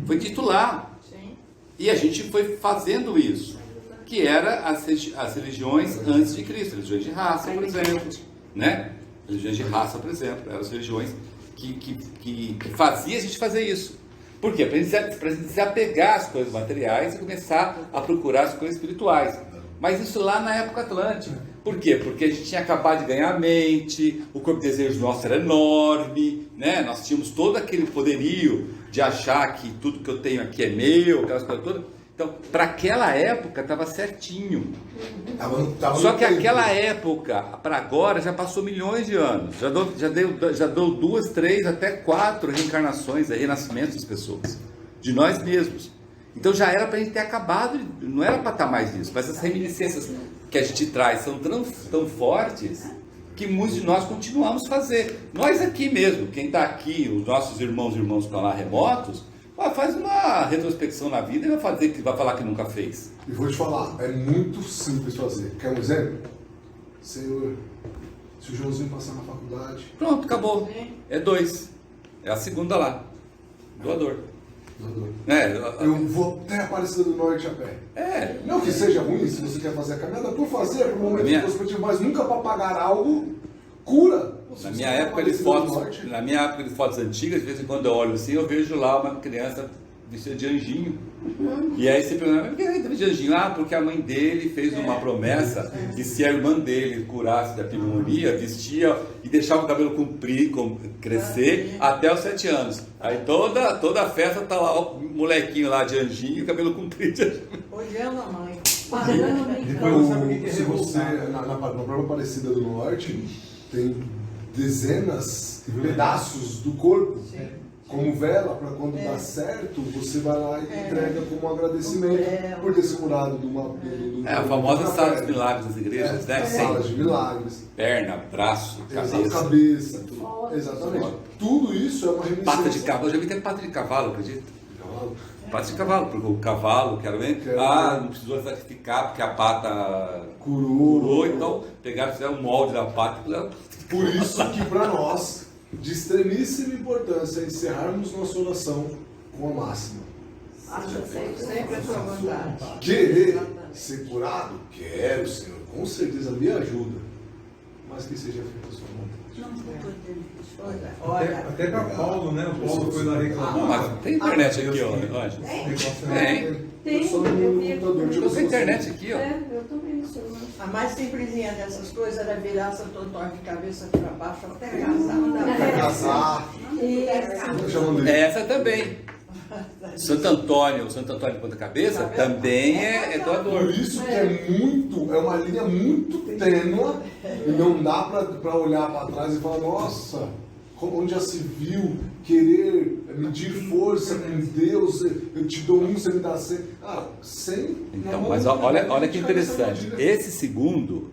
Foi dito lá. Sim. E a gente foi fazendo isso, que era as religiões antes de Cristo, religiões de raça, por exemplo, né? Religiões de raça, por exemplo, eram as religiões que faziam a gente fazer isso. Por quê? Para a gente desapegar as coisas materiais e começar a procurar as coisas espirituais. Mas isso lá na época atlântica. Por quê? Porque a gente tinha acabado de ganhar a mente, o corpo de desejo nosso era enorme, né? Nós tínhamos todo aquele poderio de achar que tudo que eu tenho aqui é meu, aquelas coisas todas. Então, para aquela época, estava certinho. Só que aquela época, para agora, já passou milhões de anos. Já deu 2, 3, até 4 reencarnações, renascimentos das pessoas, de nós mesmos. Então já era para a gente ter acabado, não era para estar mais nisso. Mas as reminiscências que a gente traz são tão fortes que muitos de nós continuamos a fazer. Nós aqui mesmo, quem está aqui, os nossos irmãos que estão lá remotos, faz uma retrospecção na vida e vai falar que nunca fez. E vou te falar, é muito simples fazer. Quer um exemplo? Senhor, se o Joãozinho passar na faculdade... Pronto, acabou. É 2. É a segunda lá. Doador. Eu vou até a Aparecida do Norte a pé. Não que seja ruim, se você quer fazer a caminhada, por fazer, por um momento introspectivo, mas nunca para pagar algo, cura. Na minha época de fotos antigas, de vez em quando eu olho assim, eu vejo lá uma criança vestida de anjinho. E aí você pergunta, por que ele está vestido de anjinho? Porque a mãe dele fez uma promessa que se a irmã dele curasse da pneumonia, vestia e deixava o cabelo crescer até os 7 anos. Aí toda a festa tá lá o molequinho lá de anjinho, cabelo comprido. Olhando a mãe. Se você, na própria Aparecida do Norte, tem dezenas de pedaços do corpo, como vela, para quando dá certo, você vai lá e entrega como agradecimento por ter se curado de uma... a famosa sala de milagres das igrejas, né? Sala de milagres. Perna, braço, cabeça. Exatamente. Tudo isso é uma reminiscência. Pata de cavalo, eu já vi até pata de cavalo, acredita? Pata de cavalo, porque o cavalo, não precisou sacrificar porque a pata curou, então pegaram e fizeram um molde da pata. Por isso que para nós, de extremíssima importância, encerrarmos nossa oração com a máxima. Sempre a sua vontade. Querer ser curado? Quero, Senhor, com certeza me ajuda, mas que seja feita a sua vontade. Até para Paulo, né? O Paulo foi lá reclamar. Mas tem internet aqui, ó. Tem. Eu tenho internet aqui, ó. Eu também sou. A mais simplesinha dessas coisas era virar seu totó de cabeça para baixo até casar. Essa também. Santo Antônio de Ponta Cabeça também é doador. Por isso que é uma linha muito tênue e não dá para olhar para trás e falar, nossa, onde já se viu querer medir força com Deus, eu te dou você me dá 100. Então, mas olha que interessante, esse segundo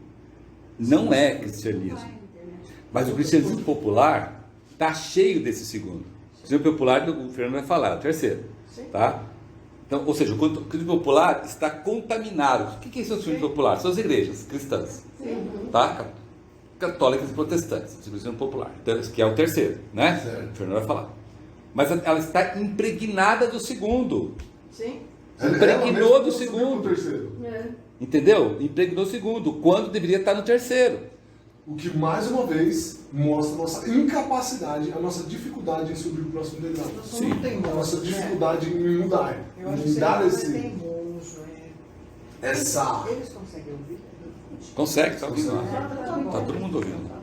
não é cristianismo, mas o cristianismo popular está cheio desse segundo. O cristianismo popular, o Fernando vai falar, é o terceiro, tá? Então, ou seja, o cristianismo popular está contaminado. O que é isso, o cristianismo popular? São as igrejas cristãs, tá? Católicas e protestantes, o cristianismo popular, que é o terceiro, né? Certo. O Fernando vai falar. Mas ela está impregnada do segundo. Sim. Impregnou do segundo. Terceiro. Entendeu? Impregnou o segundo, quando deveria estar no terceiro. O que mais uma vez mostra a nossa incapacidade, a nossa dificuldade em subir o próximo degrau. Sim. A nossa dificuldade em mudar. Eu acho Em que dar você esse. é teimoso. Essa. Eles conseguem ouvir? Consegue, está ouvindo lá. Está todo mundo ouvindo.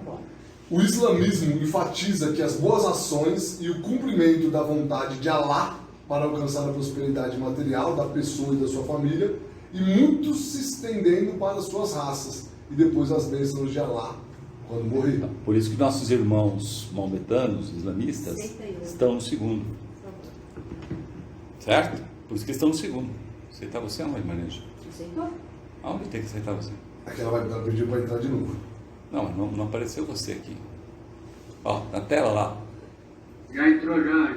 O islamismo enfatiza que as boas ações e o cumprimento da vontade de Alá para alcançar a prosperidade material da pessoa e da sua família, e muitos se estendendo para as suas raças, e depois as bênçãos de Alá quando morrer. Por isso que nossos irmãos maometanos, islamistas, estão no segundo. Certo? Por isso que estão no segundo. Aceitar você aonde, Manejo? Aceitou? Aonde tem que aceitar você? Aqui ela pediu para entrar de novo. Não apareceu você aqui. Ó, na tela lá. Já entrou, já.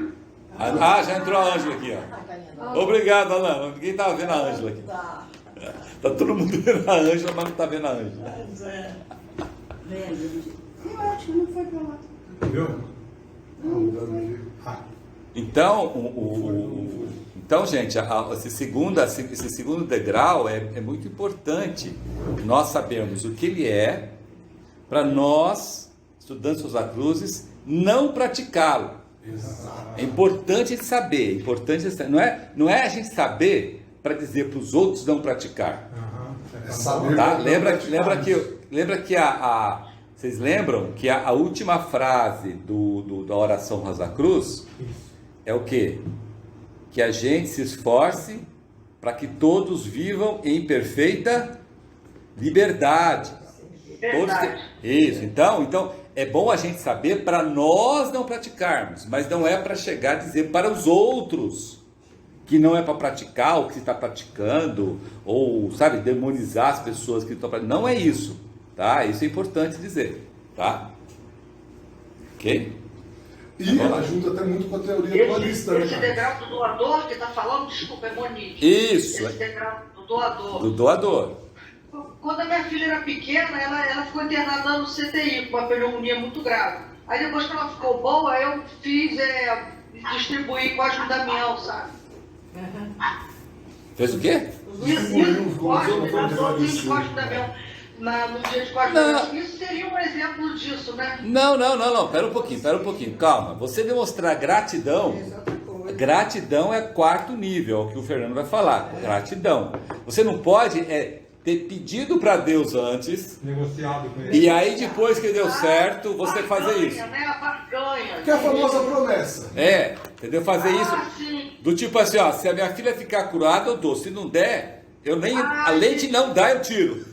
Já entrou a Ângela aqui, ó. Obrigado, Alana. Ninguém estava vendo a Ângela aqui. Tá todo mundo vendo a Ângela, mas não está vendo a Ângela. Eu acho que não foi pra lá. Viu? Então, Então, gente, esse segundo degrau é muito importante nós sabermos o que ele é, para nós, estudantes Rosa Cruzes, não praticá-lo. É importante saber, não é a gente saber para dizer para os outros não praticar. É saber, tá? Lembra que vocês lembram que a última frase da oração Rosa Cruz é o quê? Que a gente se esforce para que todos vivam em perfeita liberdade. Isso, então é bom a gente saber para nós não praticarmos, mas não é para chegar a dizer para os outros que não é para praticar o que está praticando, ou, sabe, demonizar as pessoas que estão praticando. Não é isso, tá? Isso é importante dizer, tá? Ok? E ela ajuda até muito com a teoria dualista, né? Esse degrau do doador que está falando, desculpa, é Monique. Isso. Esse degrau do doador. Do doador. Quando a minha filha era pequena, ela ficou internada no CTI com uma pneumonia muito grave. Aí depois que ela ficou boa, eu fiz, distribuir Cosme Damião, sabe? Fez o quê? Isso, Cosme Damião, no dia de Cosme Damião. Isso seria um exemplo disso, né? Não, pera um pouquinho, calma. Você demonstrar gratidão, gratidão é quarto nível, é o que o Fernando vai falar, gratidão. Você não pode ter pedido para Deus antes, negociado com ele, e aí depois que deu certo, você fazer isso. Né? A barganha. Que é a famosa promessa. Entendeu? Fazer isso. Sim. Do tipo assim, ó, se a minha filha ficar curada, eu dou. Se não der, eu nem. Além de não dar, eu tiro.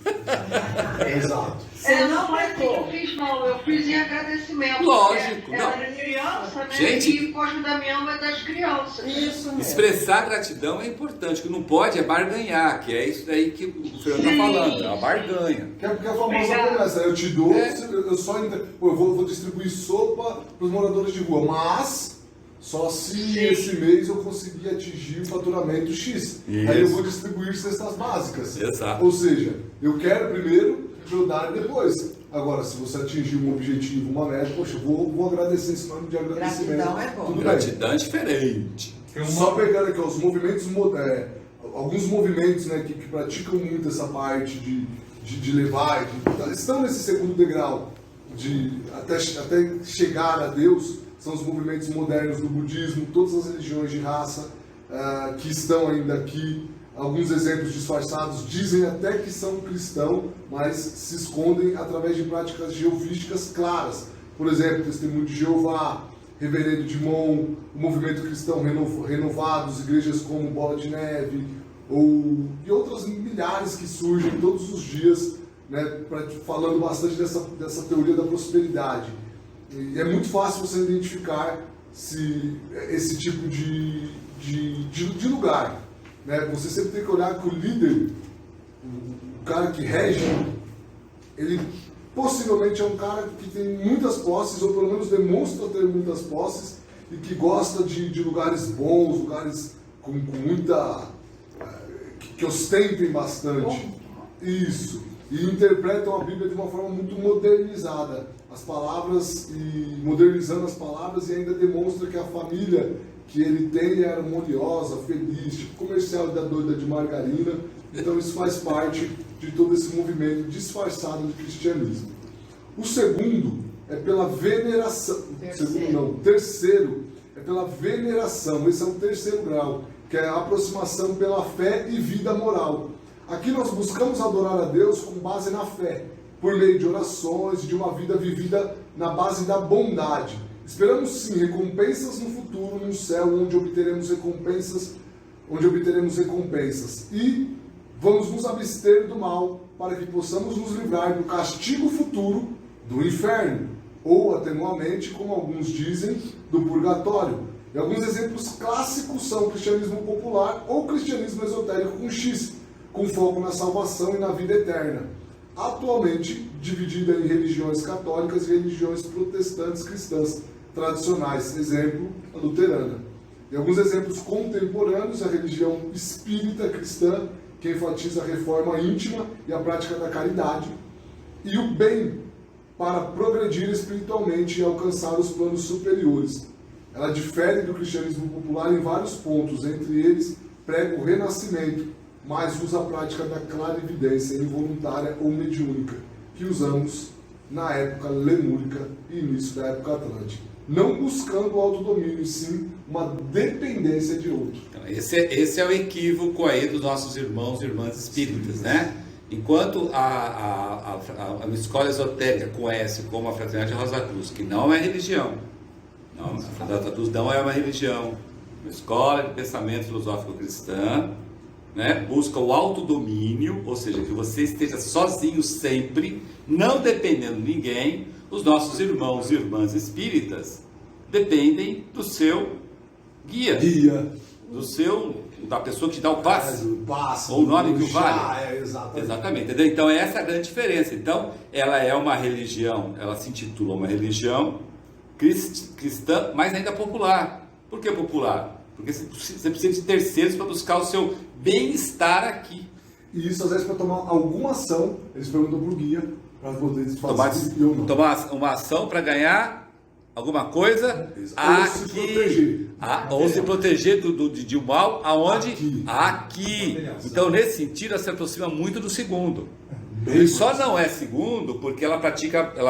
Exato. Não é assim que eu fiz, não. Eu fiz em agradecimento. Lógico, Ela não. é criança, né? Gente, e Cosme Damião é das crianças. Isso mesmo. Expressar gratidão é importante. O que não pode é barganhar, que é isso daí que o Fernando está falando, é uma barganha. Que é a famosa promessa. Eu te dou, eu só eu vou distribuir sopa para os moradores de rua, mas só se esse mês eu conseguir atingir o faturamento X. Isso. Aí eu vou distribuir cestas básicas. Exato. Ou seja, eu quero primeiro eu dar depois. Agora, se você atingir um objetivo, uma meta, poxa, eu vou agradecer esse nome de agradecimento. Gratidão é bom. Tudo Gratidão é diferente. Só pegando aqui os movimentos, alguns movimentos, né, que praticam muito essa parte de levar, estão nesse segundo degrau, até chegar a Deus, são os movimentos modernos do budismo, todas as religiões de raça que estão ainda aqui. Alguns exemplos disfarçados dizem até que são cristãos, mas se escondem através de práticas jeovísticas claras. Por exemplo, Testemunho de Jeová, Reverendo de Mon, o movimento cristão renovados, igrejas como Bola de Neve, e outras milhares que surgem todos os dias, né, falando bastante dessa teoria da prosperidade. E é muito fácil você identificar esse tipo de lugar. Né? Você sempre tem que olhar que o líder, o cara que rege, ele possivelmente é um cara que tem muitas posses, ou pelo menos demonstra ter muitas posses, e que gosta de lugares bons, lugares com muita... que ostentem bastante. Isso. E interpretam a Bíblia de uma forma muito modernizada. As palavras, e modernizando as palavras, e ainda demonstra que a família que ele tem é harmoniosa, feliz, tipo comercial da doida de margarina. Então isso faz parte de todo esse movimento disfarçado de cristianismo. O segundo é pela veneração. Terceiro é pela veneração. Esse é o terceiro grau, que é a aproximação pela fé e vida moral. Aqui nós buscamos adorar a Deus com base na fé, por meio de orações, de uma vida vivida na base da bondade. Esperamos sim recompensas no futuro, num céu onde obteremos recompensas, e vamos nos abster do mal para que possamos nos livrar do castigo futuro do inferno, ou atenuamente, como alguns dizem, do purgatório. E alguns exemplos clássicos são o cristianismo popular ou cristianismo esotérico com X, com foco na salvação e na vida eterna, atualmente dividida em religiões católicas e religiões protestantes cristãs tradicionais, exemplo, a luterana. E alguns exemplos contemporâneos, a religião espírita cristã, que enfatiza a reforma íntima e a prática da caridade, e o bem para progredir espiritualmente e alcançar os planos superiores. Ela difere do cristianismo popular em vários pontos, entre eles prega o renascimento, mas usa a prática da clarividência involuntária ou mediúnica, que usamos na época lemúrica e início da época atlântica, não buscando o autodomínio, e sim uma dependência de outro. Então, esse é o equívoco aí dos nossos irmãos e irmãs espíritas, né? Enquanto a escola esotérica conhece como a Fraternidade Rosa Cruz, que não é religião, não, a Fraternidade Rosa Cruz não é uma religião, uma escola de pensamento filosófico cristã, né? Busca o autodomínio, ou seja, que você esteja sozinho sempre, não dependendo de ninguém. Os nossos irmãos e irmãs espíritas dependem do seu guia. Da pessoa que te dá o passe, ou o nome que o vale. Exatamente. Entendeu? Então essa é a grande diferença. Então ela é uma religião, ela se intitula uma religião cristã, mas ainda popular. Por que popular? Porque você precisa de terceiros para buscar o seu bem-estar aqui. E isso às vezes para tomar alguma ação, eles perguntam para o guia, para poder fazer ou não. Tomar uma ação para ganhar alguma coisa aqui, ou se proteger de um mal, aonde? Aqui. Então, nesse sentido, ela se aproxima muito do segundo. E só não é segundo porque ela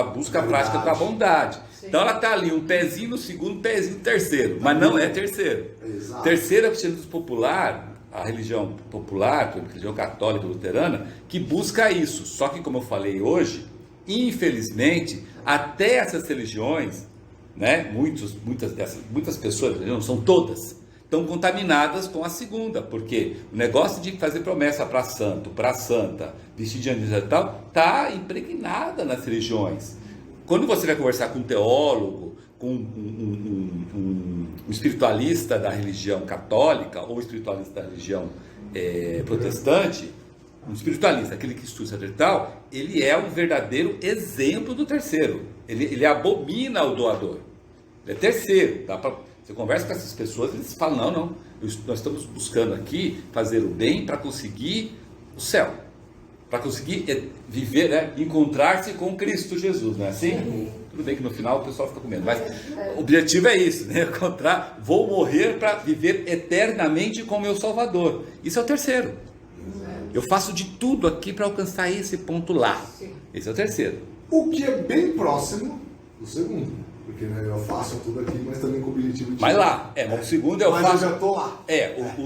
busca a prática da bondade. Sim. Então, ela está ali, um pezinho no segundo, um pezinho no terceiro, mas não é terceiro. Exato. Terceiro é o cristianismo popular, a religião popular, a religião católica luterana, que busca isso. Só que, como eu falei hoje, infelizmente, até essas religiões, né? Muitas pessoas, não são todas, estão contaminadas com a segunda, porque o negócio de fazer promessa para santo, para santa, vestir de anjo e tal, está impregnada nas religiões. Quando você vai conversar com um teólogo, com um espiritualista da religião católica ou espiritualista da religião protestante, um espiritualista, aquele que estuda e tal, ele é um verdadeiro exemplo do terceiro. Ele abomina o doador. Ele é terceiro. Você conversa com essas pessoas, eles falam, não, nós estamos buscando aqui fazer o bem para conseguir o céu. Para conseguir viver, né, encontrar-se com Cristo Jesus, não é assim? Sim. Tudo bem que no final o pessoal fica com medo, mas o objetivo é isso, né? Vou morrer para viver eternamente com o meu Salvador. Isso é o terceiro. Eu faço de tudo aqui para alcançar esse ponto lá. Esse é o terceiro. O que é bem próximo do segundo. Porque, né, eu faço tudo aqui, mas também com o objetivo de... Mas lá, mas o segundo eu faço... Mas eu já estou lá.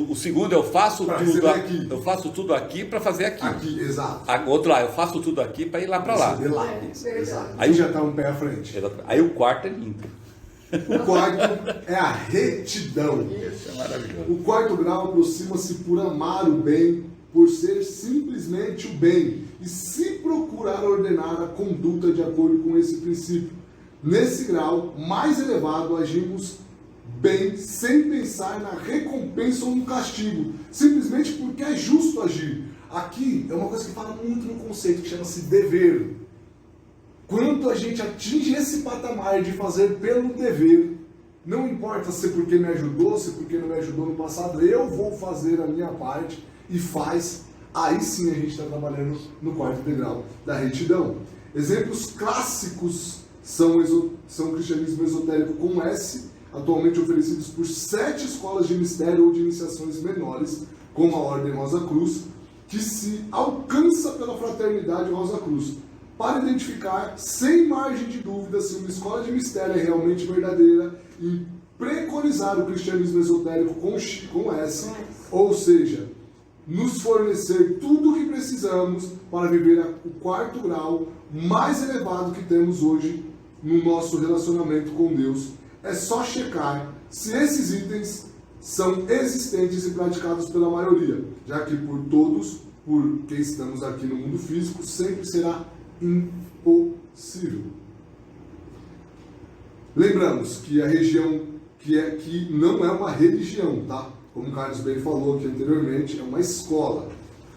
O segundo eu faço tudo aqui. Eu faço tudo aqui para fazer aqui. Aqui, exato. Outro lá, eu faço tudo aqui para ir lá para lá. Lá. Exato. Aí já está um pé à frente. Aí o quarto é limpo. O quarto é a retidão. Isso é maravilhoso. O quarto grau aproxima-se por amar o bem, por ser simplesmente o bem, e se procurar ordenar a conduta de acordo com esse princípio. Nesse grau mais elevado, agimos bem sem pensar na recompensa ou no castigo, simplesmente porque é justo agir. Aqui é uma coisa que fala muito no conceito, que chama-se dever. Quando a gente atinge esse patamar de fazer pelo dever, não importa se porque me ajudou, se porque não me ajudou no passado, eu vou fazer a minha parte e faz. Aí sim a gente está trabalhando no quarto degrau da retidão. Exemplos clássicos são o cristianismo esotérico com S, atualmente oferecidos por 7 escolas de mistério ou de iniciações menores, como a Ordem Rosa Cruz, que se alcança pela Fraternidade Rosa Cruz, para identificar, sem margem de dúvida, se uma escola de mistério é realmente verdadeira e preconizar o cristianismo esotérico com S, ou seja, nos fornecer tudo o que precisamos para viver o quarto grau mais elevado que temos hoje no nosso relacionamento com Deus. É só checar se esses itens são existentes e praticados pela maioria, já que por todos, porque estamos aqui no mundo físico, sempre será impossível. Lembramos que a região que não é uma religião, tá? Como o Carlos bem falou aqui anteriormente, é uma escola.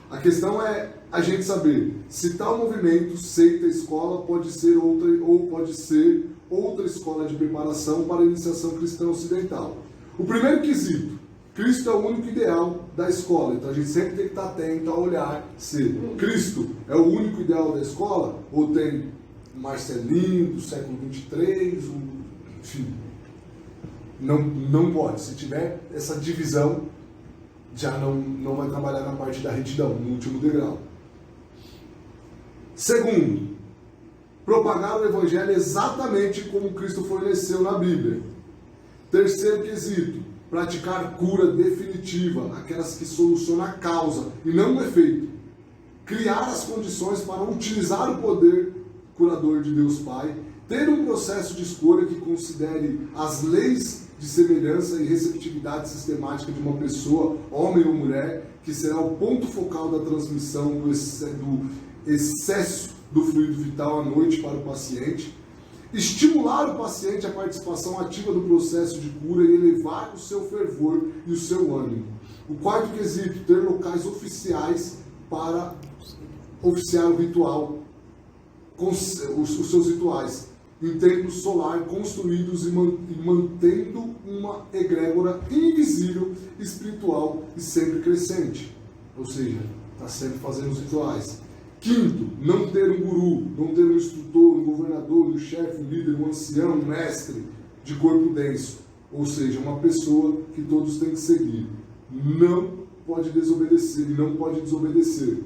A questão é a gente saber se tal movimento, seita, escola, pode ser outra escola de preparação para a iniciação cristã ocidental. O primeiro quesito, Cristo é o único ideal da escola, então a gente sempre tem que estar atento a olhar se Cristo é o único ideal da escola, ou tem Marcelinho do século 23, enfim. Não pode. Se tiver essa divisão, já não vai trabalhar na parte da retidão, no último degrau. Segundo, propagar o Evangelho exatamente como Cristo forneceu na Bíblia. Terceiro quesito, praticar cura definitiva, aquelas que solucionam a causa e não o efeito. Criar as condições para utilizar o poder curador de Deus Pai, ter um processo de escolha que considere as leis de semelhança e receptividade sistemática de uma pessoa, homem ou mulher, que será o ponto focal da transmissão do excesso do fluido vital à noite para o paciente. Estimular o paciente à participação ativa do processo de cura e elevar o seu fervor e o seu ânimo. O quarto quesito, ter locais oficiais para oficiar o ritual, os seus rituais, em templo solar construídos e mantendo uma egrégora invisível, espiritual e sempre crescente. Ou seja, está sempre fazendo os rituais. Quinto, não ter um guru, não ter um instrutor, um governador, um chefe, um líder, um ancião, um mestre de corpo denso. Ou seja, uma pessoa que todos têm que seguir. Não pode desobedecer e não pode desobedecer.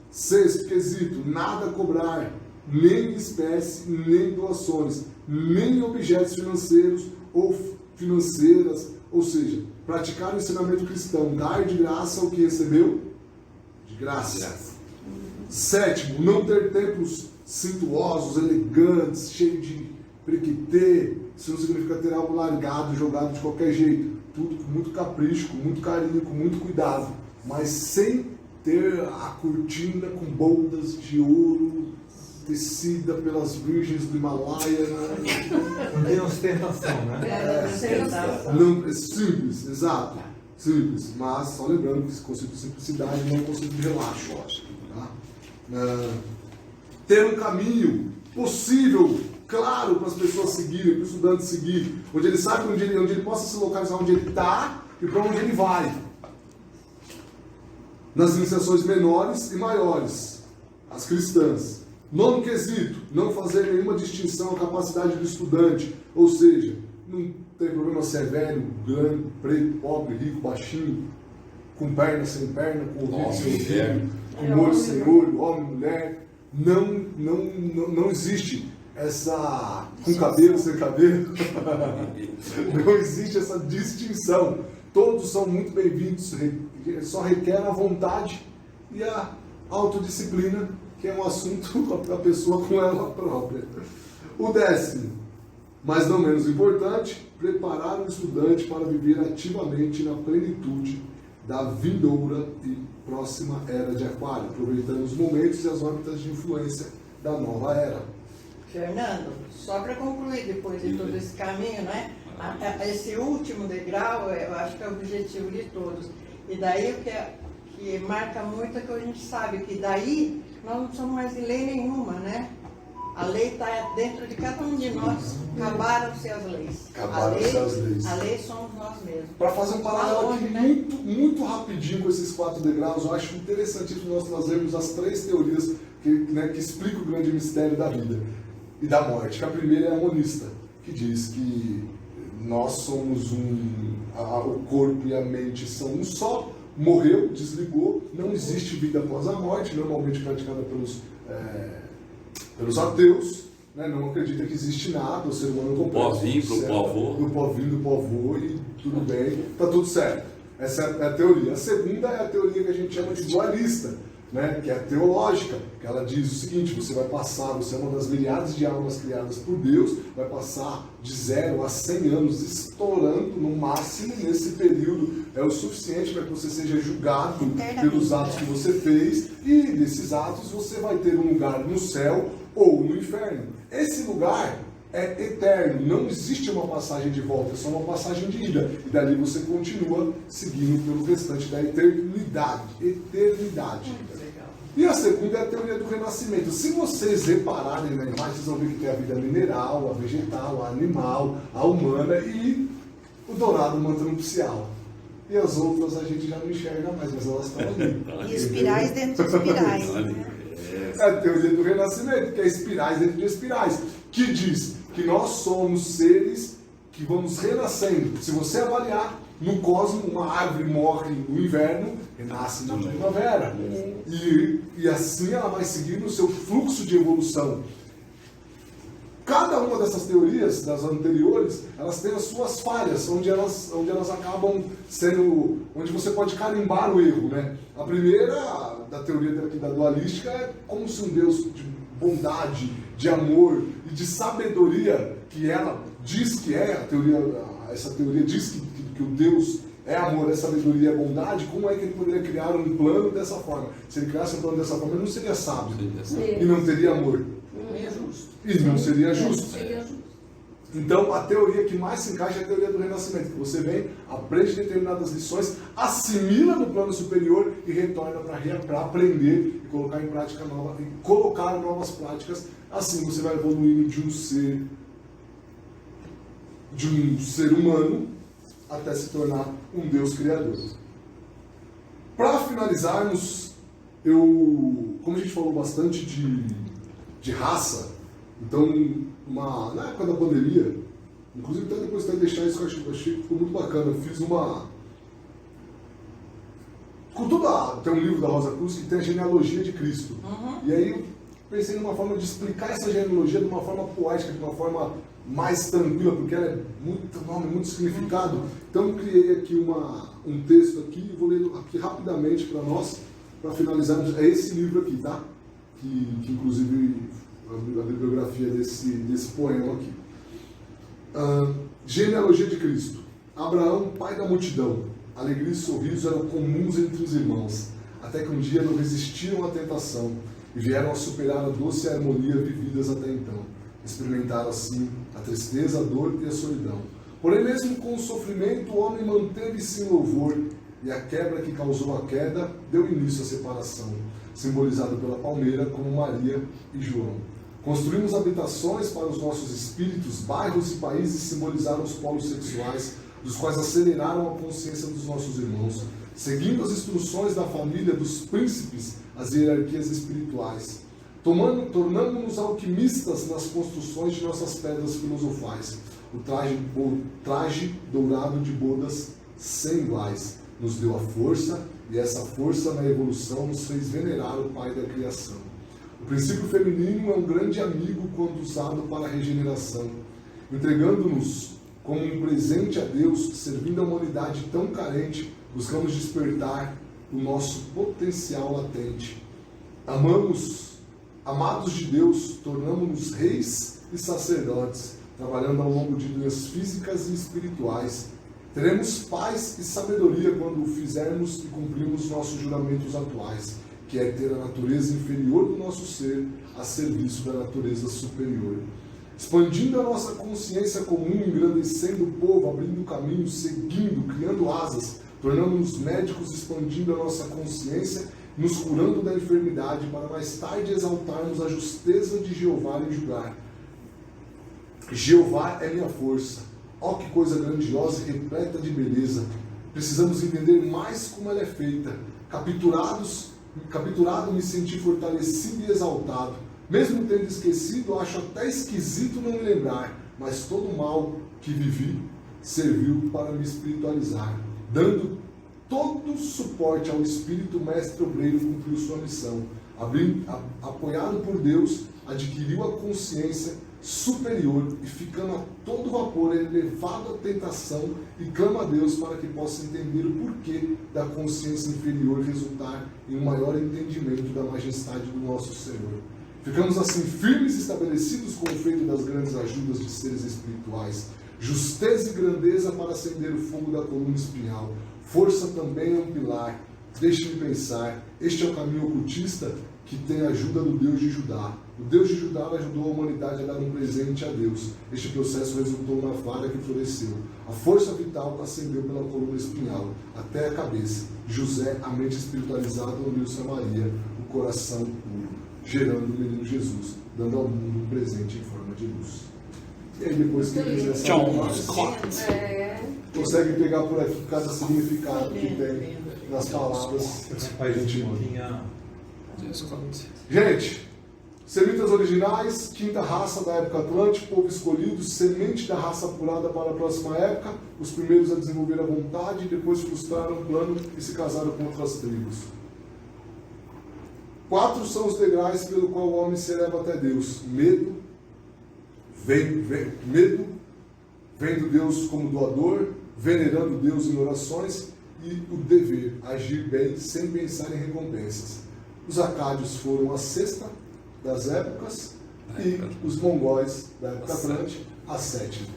Sexto quesito, nada cobrar, nem espécie, nem doações, nem objetos financeiros ou financeiras. Ou seja, praticar o ensinamento cristão, dar de graça o que recebeu de graça. Sétimo, não ter templos suntuosos, elegantes, cheios de priquitê. Isso não significa ter algo largado, jogado de qualquer jeito. Tudo com muito capricho, com muito carinho, com muito cuidado. Mas sem ter a cortina com boldas de ouro, tecida pelas virgens do Himalaia. Não tem ostentação, né? Não, é simples, exato. Simples. Mas só lembrando que esse conceito de simplicidade não é um conceito de relaxo, eu acho. Tá? Ter um caminho possível, claro, para as pessoas seguirem, para o estudante seguir, onde ele sabe onde ele possa se localizar onde ele está e para onde ele vai. Nas iniciações menores e maiores, as cristãs. Nono quesito, não fazer nenhuma distinção à capacidade do estudante, ou seja, não tem problema se é velho, grande, preto, pobre, rico, baixinho, com perna, sem perna, com ouvido, sem ouvido, com olho, sem olho, homem, mulher. Não existe essa... com cabelo, sem cabelo. Não existe essa distinção. Todos são muito bem-vindos, só requer a vontade e a autodisciplina, que é um assunto da pessoa com ela própria. O 10º, mas não menos importante, preparar o estudante para viver ativamente na plenitude da vindoura e próxima era de Aquário, aproveitando os momentos e as órbitas de influência da nova era. Fernando, só para concluir depois de todo esse caminho, né? Esse último degrau, eu acho que é o objetivo de todos. E daí o que marca muito é que a gente sabe que daí nós não somos mais de lei nenhuma, né? A lei está dentro de cada um de nós. Acabaram-se as leis. Acabaram-se as leis. A lei somos nós mesmos. Para fazer um paralelo aqui né? muito rapidinho com esses 4 degraus, eu acho interessantíssimo nós trazermos as 3 teorias que explicam o grande mistério da vida e da morte. A primeira é a monista, que diz que nós somos o corpo e a mente são um só, morreu, desligou, não existe vida após a morte, normalmente praticada pelos ateus, né? Não acredita que existe nada, o ser humano complexo. Povinho pro pó-avô. Do povinho, do pó-avô, e tudo bem, tá tudo certo. Essa é a teoria. A segunda é a teoria que a gente chama de dualista, né? Que é a teológica, que ela diz o seguinte: você é uma das milhares de almas criadas por Deus, vai passar de 0 a 100 anos estourando no máximo. Nesse período é o suficiente para que você seja julgado pelos atos que você fez, e desses atos você vai ter um lugar no céu ou no inferno. Esse lugar é eterno, não existe uma passagem de volta, é só uma passagem de ida, e dali você continua seguindo pelo restante da eternidade. E a segunda é a teoria do renascimento. Se vocês repararem na imagem, vocês vão ver que tem a vida mineral, a vegetal, a animal, a humana e o dourado manto nupcial. E as outras a gente já não enxerga mais, mas elas estão ali. E espirais dentro de espirais. É a teoria do renascimento, que é espirais dentro de espirais, que diz que nós somos seres que vamos renascendo. Se você avaliar, no cosmos, uma árvore morre no inverno, renasce na primavera. E assim ela vai seguindo o seu fluxo de evolução. Cada uma dessas teorias, das anteriores, elas têm as suas falhas, onde elas acabam sendo, onde você pode carimbar o erro, né? A primeira, da teoria da dualística, é como se um Deus de bondade, de amor e de sabedoria, que ela diz que é, essa teoria diz que o Deus é amor, é sabedoria, é bondade, como é que ele poderia criar um plano dessa forma? Se ele criasse um plano dessa forma, ele não seria sábio e não teria amor. E não seria justo. Então, a teoria que mais se encaixa é a teoria do renascimento, que você vem, aprende determinadas lições, assimila no plano superior e retorna para aprender e colocar em prática nova, e colocar novas práticas. Assim você vai evoluindo de um ser humano até se tornar um Deus criador. Para finalizarmos, como a gente falou bastante de raça, então, na época da pandemia, inclusive até depois de deixar isso, eu achei que ficou muito bacana. Eu fiz tem um livro da Rosa Cruz que tem a genealogia de Cristo. E aí eu pensei numa forma de explicar essa genealogia de uma forma poética, de uma forma mais tranquila, porque ela é muito nome, muito significado. Então eu criei aqui um texto aqui, e vou ler aqui rapidamente para nós, para finalizarmos. É esse livro aqui, tá? Que inclusive a bibliografia desse poema aqui. Genealogia de Cristo. Abraão, pai da multidão. Alegria e sorriso eram comuns entre os irmãos, até que um dia não resistiram à tentação e vieram a superar a doce harmonia vividas até então. Experimentaram assim a tristeza, a dor e a solidão. Porém, mesmo com o sofrimento, o homem manteve-se em louvor, e a quebra que causou a queda deu início à separação, simbolizada pela palmeira como Maria e João. Construímos habitações para os nossos espíritos, bairros e países simbolizaram os polos sexuais, dos quais aceleraram a consciência dos nossos irmãos, seguindo as instruções da família dos príncipes, as hierarquias espirituais. Tornamos-nos alquimistas nas construções de nossas pedras filosofais. O traje dourado de bodas sem iguais nos deu a força, e essa força na evolução nos fez venerar o Pai da criação. O princípio feminino é um grande amigo quando usado para a regeneração, entregando-nos como um presente a Deus, servindo a humanidade tão carente, buscamos despertar o nosso potencial latente. Amados de Deus, tornamos-nos reis e sacerdotes, trabalhando ao longo de linhas físicas e espirituais. Teremos paz e sabedoria quando fizermos e cumprirmos nossos juramentos atuais, que é ter a natureza inferior do nosso ser a serviço da natureza superior. Expandindo a nossa consciência comum, engrandecendo o povo, abrindo caminho, seguindo, criando asas, tornamos-nos médicos, expandindo a nossa consciência, nos curando da enfermidade, para mais tarde exaltarmos a justeza de Jeová em julgar. Jeová é minha força. Ó, que coisa grandiosa e repleta de beleza. Precisamos entender mais como ela é feita. Capturado, me senti fortalecido e exaltado. Mesmo tendo esquecido, acho até esquisito não me lembrar, mas todo o mal que vivi serviu para me espiritualizar. Dando todo o suporte ao Espírito Mestre Obreiro, cumpriu sua missão. Apoiado por Deus, adquiriu a consciência superior e, ficando a todo vapor, é levado à tentação e clama a Deus para que possa entender o porquê da consciência inferior resultar em um maior entendimento da majestade do nosso Senhor. Ficamos assim firmes e estabelecidos com o feito das grandes ajudas de seres espirituais, justeza e grandeza para acender o fogo da coluna espinhal, força também é um pilar. Deixe-me pensar, este é o caminho ocultista que tem a ajuda do Deus de Judá. O Deus de Judá ajudou a humanidade a dar um presente a Deus. Este processo resultou na vaga que floresceu. A força vital ascendeu pela coluna espinhal até a cabeça. José, a mente espiritualizada, uniu-se a Maria, o coração puro, gerando o menino Jesus, dando ao mundo um presente em forma de luz. E aí depois que quiser saber mais, consegue pegar por aqui cada significado que tem nas palavras. A gente tinha... Gente, Semitas originais, quinta raça da época Atlântica, povo escolhido, semente da raça apurada para a próxima época, os primeiros a desenvolver a vontade, depois frustraram o plano e se casaram com outras tribos. 4 são os degraus pelo qual o homem se eleva até Deus. Medo, vendo Deus como doador, venerando Deus em orações, e o dever, agir bem sem pensar em recompensas. Os acádios foram a sexta das épocas e os mongóis da época Atlântica a sétima.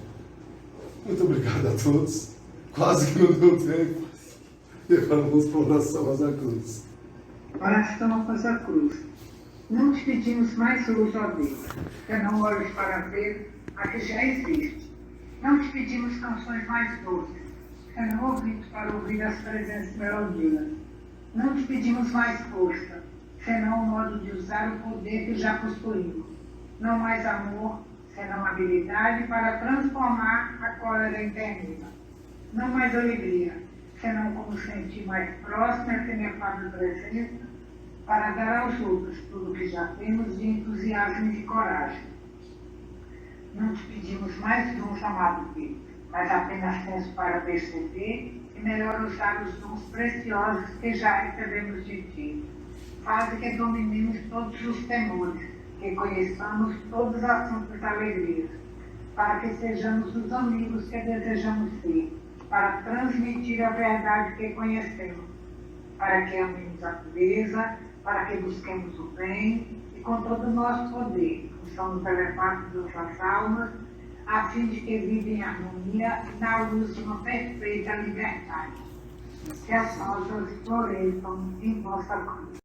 Muito obrigado a todos. Quase que não deu tempo. E agora vamos para a oração Rosa Cruz. Oração Rosa Cruz. Não te pedimos mais luz, ó Deus, senão olhos para ver a que já existe. Não te pedimos canções mais doces, senão ouvidos para ouvir as presentes melodias. Não te pedimos mais força, senão o modo de usar o poder que já possuímos. Não mais amor, senão habilidade para transformar a cólera em ternura. Não mais alegria, senão como sentir mais próxima essa inefável presença, para dar aos outros tudo o que já temos de entusiasmo e de coragem. Não te pedimos mais dons, amado Deus, mas apenas senso para perceber e melhor usar os dons preciosos que já recebemos de ti. Faze que dominemos todos os temores, que conheçamos todas as santas alegrias, para que sejamos os amigos que desejamos ser, para transmitir a verdade que conhecemos, para que amemos a pureza, para que busquemos o bem e com todo o nosso poder, somos elevados das almas, a fim de que vivem em harmonia e na luz de uma perfeita liberdade. Que as rosas floresçam em vossa cruz.